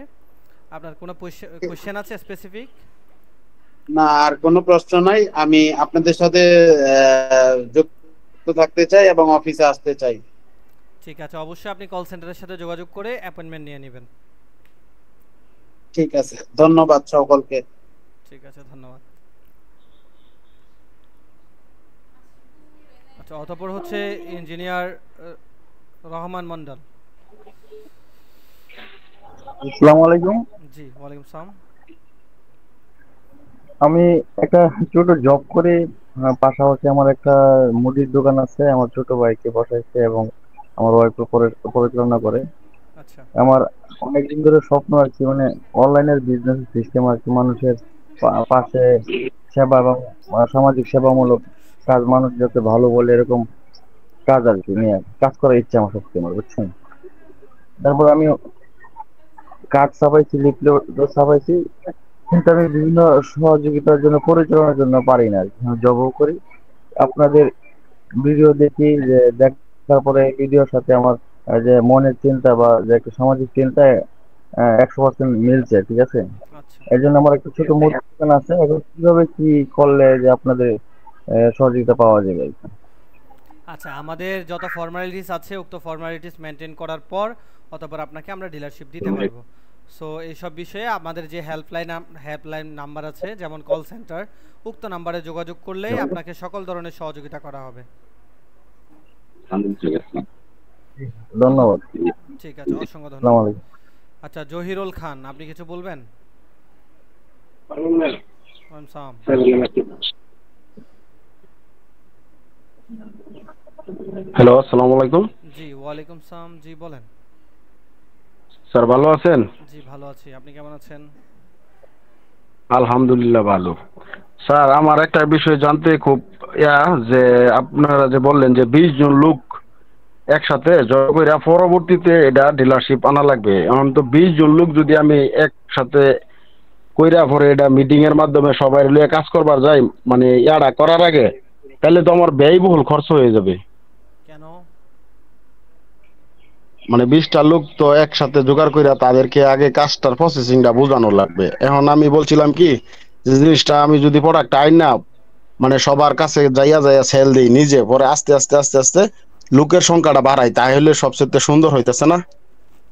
আপনার কোনো কোশ্চেন আছে স্পেসিফিক? না, আর কোনো প্রশ্ন নাই। আমি আপনাদের সাথে যুক্ত থাকতে চাই এবং অফিসে আসতে চাই। ঠিক আছে, অবশ্যই আপনি কল সেন্টারের সাথে যোগাযোগ করে অ্যাপয়েন্টমেন্ট নিয়ে নেবেন। ঠিক আছে, ধন্যবাদ সকলকে। ঠিক আছে, ধন্যবাদ। আচ্ছা, অতঃপর হচ্ছে ইঞ্জিনিয়ার রহমান মন্ডল। আসসালামু আলাইকুম। জি ওয়ালাইকুম সালাম। আমি একটা ছোট জব করি, পাশাপাশি আমার একটা মুদির দোকান আছে। আমার ছোট ভাইকে বসাইছে এবং আমার ওয়াইফ পরিচালনা করে। আচ্ছা আমার অনেকদিন ধরে স্বপ্ন আর কি, মানে অনলাইনের বিজনেস সিস্টেম আর কি, মানুষের পাশে সেবা এবং সামাজিক সেবামূলক কাজ, মানুষ যাতে ভালো বলে এরকম কাজ আর কি নিয়ে কাজ করার ইচ্ছা আমার সবসময়, বুঝছেন। তারপর আমি কার্ড ছাপাইছি, লিফলেট ছাপাইছি, কিন্তু আমি বিভিন্ন সহযোগিতার জন্য, পরিচালনার জন্য পারি না। জবও করি, আপনাদের ভিডিও দেখি, যে দেখার পরে ভিডিওর সাথে আমার যে মনের চিন্তা বা যে একটা সামাজিক চিন্তায় 100% মিলছে, ঠিক আছে। আচ্ছা এই জন্য আমার একটা ছোট মুদি দোকান আছে। এখন কিভাবে কি করলে যে আপনাদের সহযোগিতা পাওয়া যাবে? আচ্ছা, আমাদের যত ফর্মালিটিস আছে উক্ত ফর্মালিটিস মেনটেন করার পর অতঃপর আপনাকে আমরা ডিলারশিপ দিতে পারবো। সো এইসব বিষয়ে আমাদের যে হেল্পলাইন নাম্বার আছে, যেমন কল সেন্টার, উক্ত নাম্বারে যোগাযোগ করলেই আপনাকে সকল ধরনের সহযোগিতা করা হবে। ধন্যবাদ। ঠিক আছে, অসংখ্য আসসালামু ধন্যবাদ। আলাইকুম। আচ্ছা, জহিরুল খান, আপনি কিছু বলবেন? ওয়ালাইকুম সালাম। হ্যালো, আসসালামু আলাইকুম জি ওয়ালাইকুম সালাম। জি বলেন। স্যার, ভালো আছেন? জি ভালো আছি, আপনি কেমন আছেন? আলহামদুলিল্লাহ ভালো। স্যার, আমার একটা বিষয় জানতে খুব যে আপনারা যে বললেন যে 20 জন লোক একসাথে জড়ো করে পরবর্তীতে এটা ডিলারশিপ আনা লাগবে। এখন তো 20 জন লোক যদি আমি একসাথে কইরা পরে এটা মিটিং এর মাধ্যমে সবাই লিয়ে কাজ করবার যাই, মানে ইয়াটা করার আগে, তাহলে তো আমার ব্যয়বহুল খরচ হয়ে যাবে। কেন? মানে 20টা লোক তো একসাথে জোগাড় কইরা তাদেরকে আগে কাজটার প্রসেসিংটা বোঝানো লাগবে। এখন আমি বলছিলাম কি, যে জিনিসটা আমি যদি প্রোডাক্ট আইন না, মানে সবার কাছে যাইয়া যাইয়া সেল দিই নিজে, পরে আস্তে আস্তে আস্তে আস্তে লোকের সংখ্যাটা বাড়াই, তাহলে সবচেয়ে সুন্দর হইতেছে না?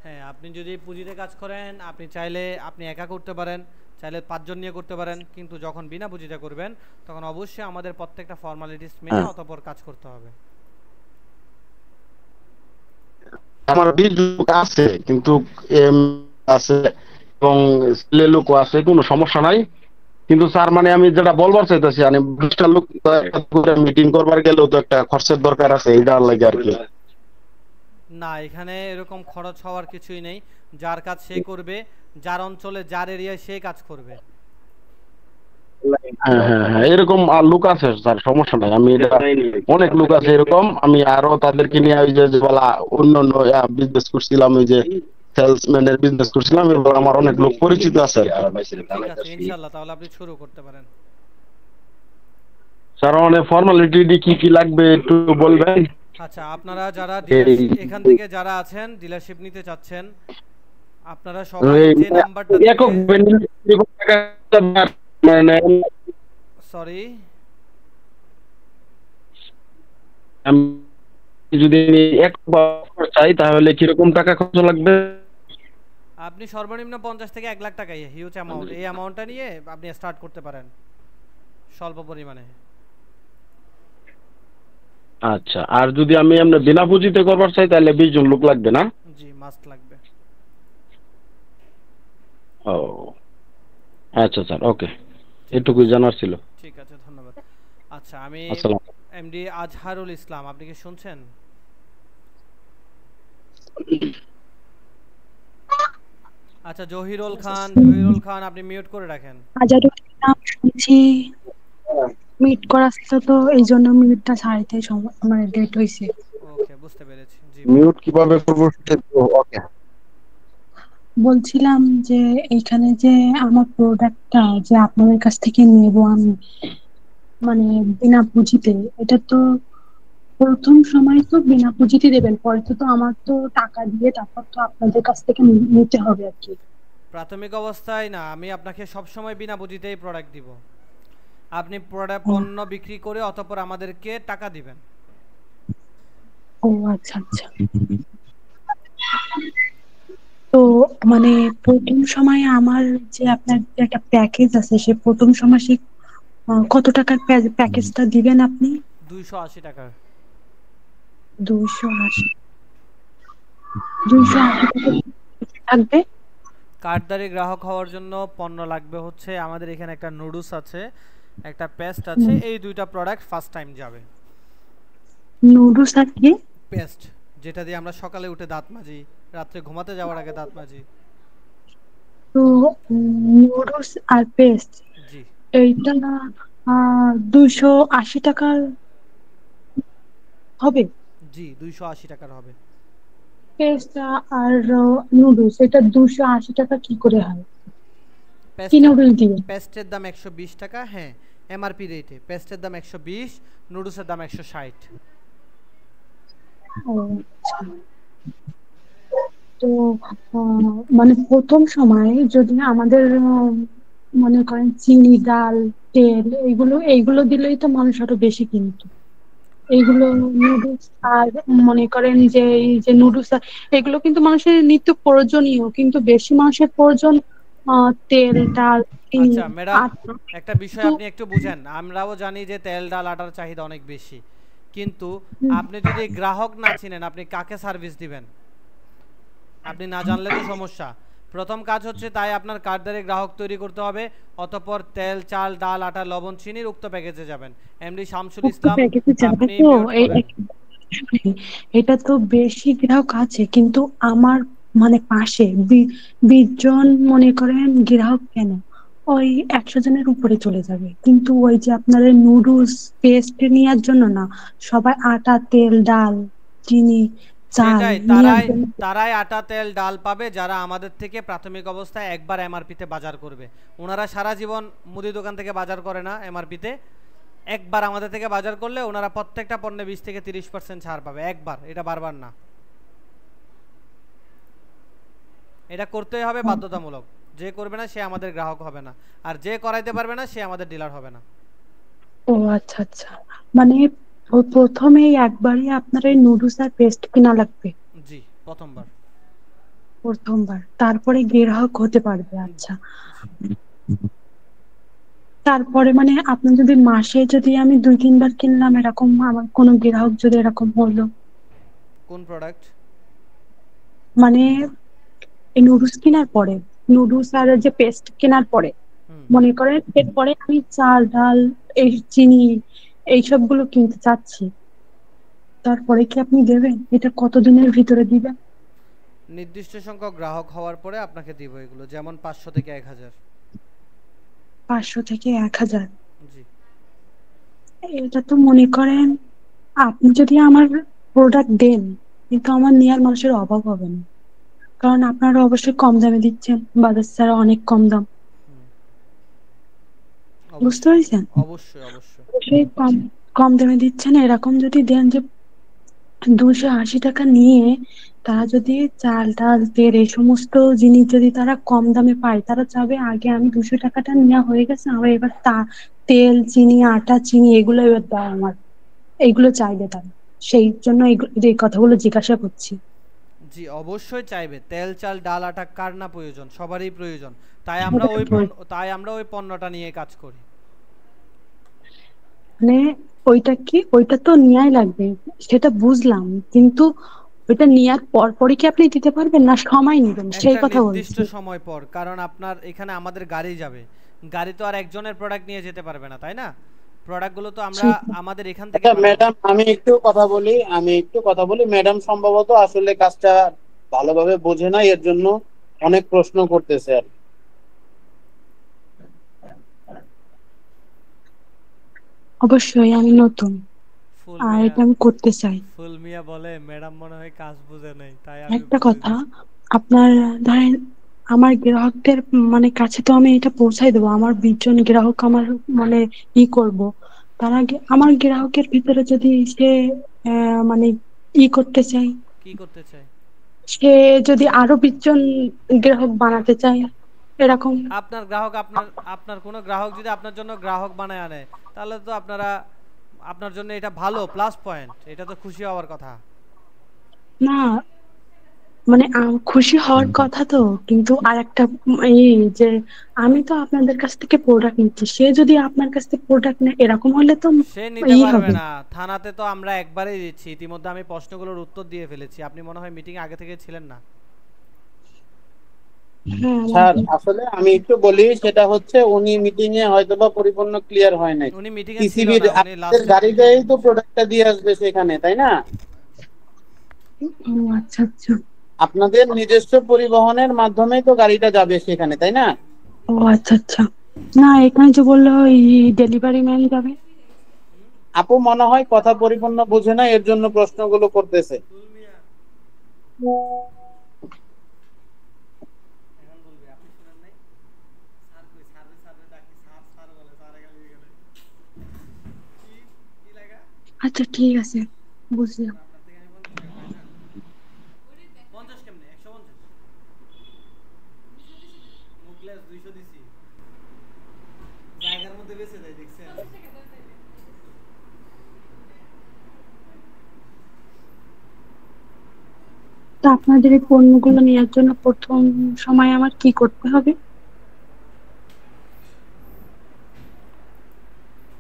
হ্যাঁ, আপনি যদি পুঁজিতে কাজ করেন, আপনি চাইলে আপনি একা করতে পারেন, চাইলে 5 জন নিয়ে করতে পারেন, কিন্তু যখন বিনা পুঁজিতে করবেন তখন অবশ্যই আমাদের প্রত্যেকটা ফর্মালিটিস মেনে অতঃপর কাজ করতে হবে। আমার 20 লোক আছে, কিন্তু আছে এবং ছেলে লোকও আছে, কোনো সমস্যা নাই। কিন্তু স্যার, মানে আমি যেটা বলবার চাইতেছি, মানে 20টা লোক মিটিং করবার গেলেও তো একটা খরচের দরকার আছে, এইটার লাগে আর কি। না, এখানে এরকম খরচ হওয়ার কিছুই নেই। যার কাজ সে করবে, যার অঞ্চলে যার এরিয়ায় সে কাজ করবে। হ্যাঁ হ্যাঁ হ্যাঁ, এরকম আর লোক আছে স্যার, সমস্যা নাই। আমি এটা অনেক লোক আছে এরকম, আমি আরো তাদেরকে নিয়ে ওই যে বলা অন্য অন্য বিজনেস করছিলাম, ওই যে সেলসম্যানের বিজনেস করছিলাম, এবার আমার অনেক লোক পরিচিত আছে। ঠিক আছে, ইনশাআল্লাহ তাহলে আপনি শুরু করতে পারেন। স্যার, মানে ফর্মালিটি কি কি লাগবে একটু বলবেন? আচ্ছা, আপনারা যারা ডিলারশিপ এখান থেকে যারা আছেন ডিলারশিপ নিতে চাচ্ছেন, আপনারা সবাই যে নাম্বারটা একক মানে সরি, আমি যদি এক চাই তাহলে কিরকম টাকা খরচ লাগবে? আপনি সর্বনিম্ন 50 থেকে 1 লাখ টাকা, হিউজ অ্যামাউন্ট, এই অ্যামাউন্টটা নিয়ে আপনি স্টার্ট করতে পারেন স্বল্প পরিমাণে। আচ্ছা, আর যদি আমি এমনি বিনা পুঁজিতে করবার চাই তাহলে 20 জন লোক লাগবে না? জি, মাস্ট লাগবে। ও আচ্ছা স্যার, ওকে, এটুকুই জানার ছিল। ঠিক আছে, ধন্যবাদ। আচ্ছা, আমি আসসালামু এমডি আজহারুল ইসলাম, আপনি কি শুনছেন? আচ্ছা, জহিরুল খান আপনি মিউট করে রাখেন। আজহারুল ইসলাম শুনছি, মিট করা ছিল তো এই জন্য মিউটটা ছাড়তে আমার ডেট হইছে। ওকে, বুঝতে পেরেছি। জি, মিউট কিভাবে করব? ওকে, বলছিলাম যে এইখানে যে আমার প্রোডাক্টটা যে আপনাদের কাছ থেকে নেব আমি, মানে বিনা পুঁজিতে, এটা তো প্রথম সময় তো বিনা পুঁজিতে দেবেন, পরে তো আমার তো টাকা দিয়ে তারপর তো আপনাদের কাছ থেকে নিতে হবে আর কি। প্রাথমিক অবস্থায় না, আমি আপনাকে সব সময় বিনা পুঁজিতেই প্রোডাক্ট দিব। আপনি পণ্য বিক্রি করে অতঃপর আমাদেরকে টাকা দিবেন। ও আচ্ছা আচ্ছা। তো মানে প্রথম সময় আমার যে আপনার যে একটা প্যাকেজ আছে, সে প্রথম সময় সে কত টাকার প্যাকেজটা দিবেন আপনি? 280 টাকা। 280 টাকা থাকবে? কার্ডধারী গ্রাহক হওয়ার জন্য পণ্য লাগবে হচ্ছে আমাদের এখানে একটা নুডলস আছে, একটা পেস্ট আছে, এই দুইটা প্রোডাক্ট ফার্স্ট টাইম যাবে। নুডলস আর কি? পেস্ট, যেটা দিয়ে আমরা সকালে উঠে দাঁত মাজি, রাত্রে ঘুমাতে যাওয়ার আগে দাঁত মাজি। তো নুডলস আর পেস্ট জি এইটা 280 টাকার হবে? জি 280 টাকার হবে। পেস্ট আর নুডলস এটা 280 টাকা কি করে হয়? কি পেস্টের নুডলস দিবে? পেস্টের দাম 120 টাকা, হ্যাঁ এমআরপি রেটে পেস্টের দাম 120, নুডলসের দাম 160। ও আচ্ছা। তো মানে প্রথম সময় যদি আমাদের মনে করেন চিনি, ডাল, তেল এইগুলো দিলেই তো মানুষ আরো বেশি কিনতো। এইগুলো নুডলস আর মনে করেন যে এই যে নুডলস এগুলো কিন্তু মানুষের নিত্য প্রয়োজনীয়, কিন্তু বেশি মানুষের প্রয়োজন তেল, ডাল, চিনি, আচ্ছা ম্যাডাম, আটা। একটা বিষয় আপনি একটু বুঝেন, আমরাও জানি যে তেল ডাল আটার চাহিদা অনেক বেশি, কিন্তু আপনি যদি গ্রাহক না চিনেন আপনি কাকে সার্ভিস দিবেন? আপনি না জানলে তো সমস্যা। প্রথম কাজ হচ্ছে তাই আপনার কার্ডধারী গ্রাহক তৈরি করতে হবে, অতঃপর তেল চাল ডাল আটা লবণ চিনির উক্ত প্যাকেজে যাবেন। এমডি শামসুল ইসলাম আপনি মিউট করেন। এটা তো বেশি গ্রাহক আছে, কিন্তু আমার মানে পাশে 20 জন মনে করেন গ্রাহক কেন ওই 100 জনের উপরে চলে যাবে, কিন্তু ওই যে আপনার নুডলস পেস্ট নেওয়ার জন্য না, সবাই আটা তেল ডাল চিনি চাল সেটাই, নেওয়ার জন্য। তারাই আটা তেল ডাল পাবে যারা আমাদের থেকে প্রাথমিক অবস্থায় একবার এমআরপিতে বাজার করবে। ওনারা সারা জীবন মুদি দোকান থেকে বাজার করে না এমআরপিতে, একবার আমাদের থেকে বাজার করলে ওনারা প্রত্যেকটা পণ্যে 20 থেকে 30% ছাড় পাবে একবার, এটা বারবার না। এটা করতেই হবে বাধ্যতামূলক, যে করবে না সে আমাদের গ্রাহক হবে না, আর যে করাইতে পারবে না সে আমাদের ডিলার হবে না। ও আচ্ছা আচ্ছা, মানে প্রথমেই একবারই আপনার এই নুডলস আর পেস্ট কিনা লাগবে? জি প্রথমবার। তারপরে গ্রাহক হতে পারবে। আচ্ছা, তারপরে মানে আপনি যদি মাসে যদি আমি 2-3 বার কিনলাম, এরকম আমার কোনো গ্রাহক যদি এরকম হলো, কোন প্রোডাক্ট? মানে এই নুডলস কেনার পরে, নুডলস আর যে পেস্ট কেনার পরে মনে করেন এরপরে আমি চাল ডাল এই চিনি এই সবগুলো কিনতে চাচ্ছি, তারপরে কি আপনি দেবেন? এটা কতদিনের ভিতরে দিবেন? নির্দিষ্ট সংখ্যক গ্রাহক হওয়ার পরে আপনাকে দিব এগুলো, যেমন 500 থেকে 1000। 500 থেকে 1000? জি। এটা তো মনে করেন আপনি যদি আমার প্রোডাক্ট দেন, কিন্তু আমার নেওয়ার মানুষের অভাব হবে না, কারণ আপনারা অবশ্যই কম দামে দিচ্ছেন, বাজার ছাড়া অনেক কম দাম। বুঝতে পেরেছেন? অবশ্যই অবশ্যই অবশ্যই কম কম দামে দিচ্ছেন। এরকম যদি দেন যে 280 টাকা নিয়ে তারা যদি চাল ডাল তেল এই সমস্ত জিনিস যদি তারা কম দামে পায়, তারা চাবে আগে আমি 200 টাকাটা নেওয়া হয়ে গেছে, আমার এবার তেল চিনি আটা চিনি এগুলো এবার দাও আমার, এইগুলো চাইবে তারা। সেই জন্য এই কথাগুলো জিজ্ঞাসা করছি। জি অবশ্যই চাইবে, তেল চাল ডাল আটা কার না প্রয়োজন, সবারই প্রয়োজন, তাই আমরা ওই পণ্যটা নিয়ে কাজ করি। মানে ওইটা তো নেয়াই লাগবে, সেটা বুঝলাম, কিন্তু ওইটা নেয়ার পরই কি আপনি দিতে পারবেন, না সময় নেবেন? সেই কথা বলছি। নির্দিষ্ট সময় পর, কারণ আপনার এখানে আমাদের গাড়ি যাবে, গাড়ি তো আর একজনের প্রোডাক্ট নিয়ে যেতে পারবে না, তাই না? প্রোডাক্টগুলো তো আমরা আমাদের এখান থেকে। ম্যাডাম আমি একটু কথা বলি ম্যাডাম সম্ভবত আসলে কাজটা ভালোভাবে বোঝে না, এর জন্য অনেক প্রশ্ন করতেছে আর অবশ্যই আমি নতুন আর এটা আমি করতে চাই। ফুল মিয়া বলে ম্যাডাম মনে হয় কাজ বুঝে নাই, তাই আমি একটা কথা, আপনার ধরেন আমার গ্রাহকদের মানে কাছে তো আমি এটা পৌঁছাই দেবো, আমার 20 জন গ্রাহক আমার মানে করব, তার আগে আমার গ্রাহকের ভিতরে যদি সে মানে করতে চাই, কি করতে চাই, সে যদি আরো 20 জন গ্রাহক বানাতে চায়, এরকম আপনার গ্রাহক আপনার কোনো গ্রাহক যদি আপনার জন্য গ্রাহক বানায় আনে, তাহলে তো আপনার জন্য এটা ভালো প্লাস পয়েন্ট, এটা তো খুশি হওয়ার কথা না? মানে খুশি হওয়ার কথা তো, কিন্তু আর একটা যে আমি তো আপনাদের কাছ থেকে প্রোডাক্ট নিচ্ছি, সে যদি আপনার কাছ থেকে প্রোডাক্ট নেয় এরকম হলে তো সে নিতে পারবে না। থানাতে তো আমরা একবারই দিচ্ছি, ইতিমধ্যে আমি প্রশ্নগুলোর উত্তর দিয়ে ফেলেছি, আপনি মনে হয় মিটিং আগে থেকে ছিলেন না। হ্যাঁ স্যার আসলে আমি একটু বলি, সেটা হচ্ছে উনি মিটিং এ হয়তোবা পরিপূর্ণ ক্লিয়ার হয় নাই। উনি মিটিং এ ছিল টিসিবির না, উনি আপনাদের লাস্ট গাড়িতেই তো প্রোডাক্টটা দিয়ে আসবে সেখানে, তাই না? ও আচ্ছা আচ্ছা। আপনাদের নিজস্ব পরিবহনের মাধ্যমেই তো গাড়িটা যাবে সেখানে, তাই না? ও আচ্ছা আচ্ছা। না এখানে যে বললো এই ডেলিভারি ম্যান যাবে। আপু মনে হয় কথা পরিপূর্ণ বোঝে না, এর জন্য প্রশ্নগুলো করতেছে। আচ্ছা ঠিক আছে, বুঝলাম। তা আপনাদের এই পণ্যগুলো নেওয়ার জন্য প্রথম সময় আমার কি করতে হবে?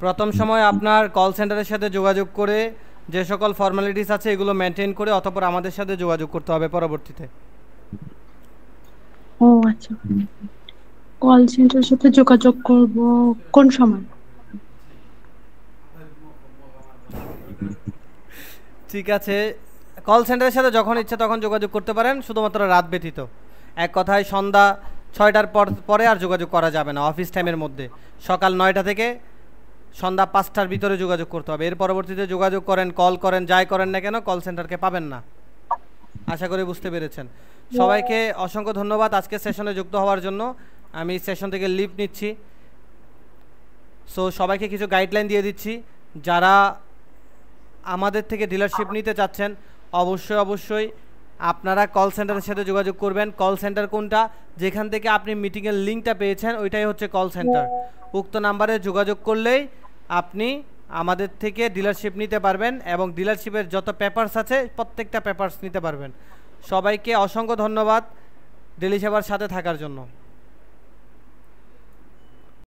প্রথম সময় আপনার কল সেন্টারের সাথে যোগাযোগ করে যে সকল ফর্মালিটিস আছে এগুলো মেনটেন করে অতঃপর আমাদের সাথে যোগাযোগ করতে হবে পরবর্তীতে। ও আচ্ছা, কল সেন্টারের সাথে যোগাযোগ করব কোন সময়? ঠিক আছে, কল সেন্টারের সাথে যখন ইচ্ছা তখন যোগাযোগ করতে পারেন, শুধুমাত্র রাত ব্যতীত। এক কথায় সন্ধ্যা 6টার পরে আর যোগাযোগ করা যাবে না অফিস টাইমের মধ্যে। সকাল 9টা থেকে সন্ধ্যা 5টার ভিতরে যোগাযোগ করতে হবে। এর পরবর্তীতে যোগাযোগ করেন, কল করেন, যাই করেন না কেন কল সেন্টারকে পাবেন না। আশা করি বুঝতে পেরেছেন। সবাইকে অসংখ্য ধন্যবাদ আজকে সেশনে যুক্ত হওয়ার জন্য। আমি সেশন থেকে লিভ নিচ্ছি। সো সবাইকে কিছু গাইডলাইন দিয়ে দিচ্ছি। যারা আমাদের থেকে ডিলারশিপ নিতে চাচ্ছেন অবশ্যই আপনারা কল সেন্টারের সাথে যোগাযোগ করবেন। কল সেন্টার কোনটা? যেখান থেকে আপনি মিটিংয়ের লিঙ্কটা পেয়েছেন ওইটাই হচ্ছে কল সেন্টার। উক্ত নাম্বারে যোগাযোগ করলেই আপনি আমাদের থেকে ডিলারশিপ নিতে পারবেন এবং ডিলারশিপের যত পেপারস আছে প্রত্যেকটা পেপারস নিতে পারবেন। সবাইকে অসংখ্য ধন্যবাদ ডেলি সেবার সাথে থাকার জন্য।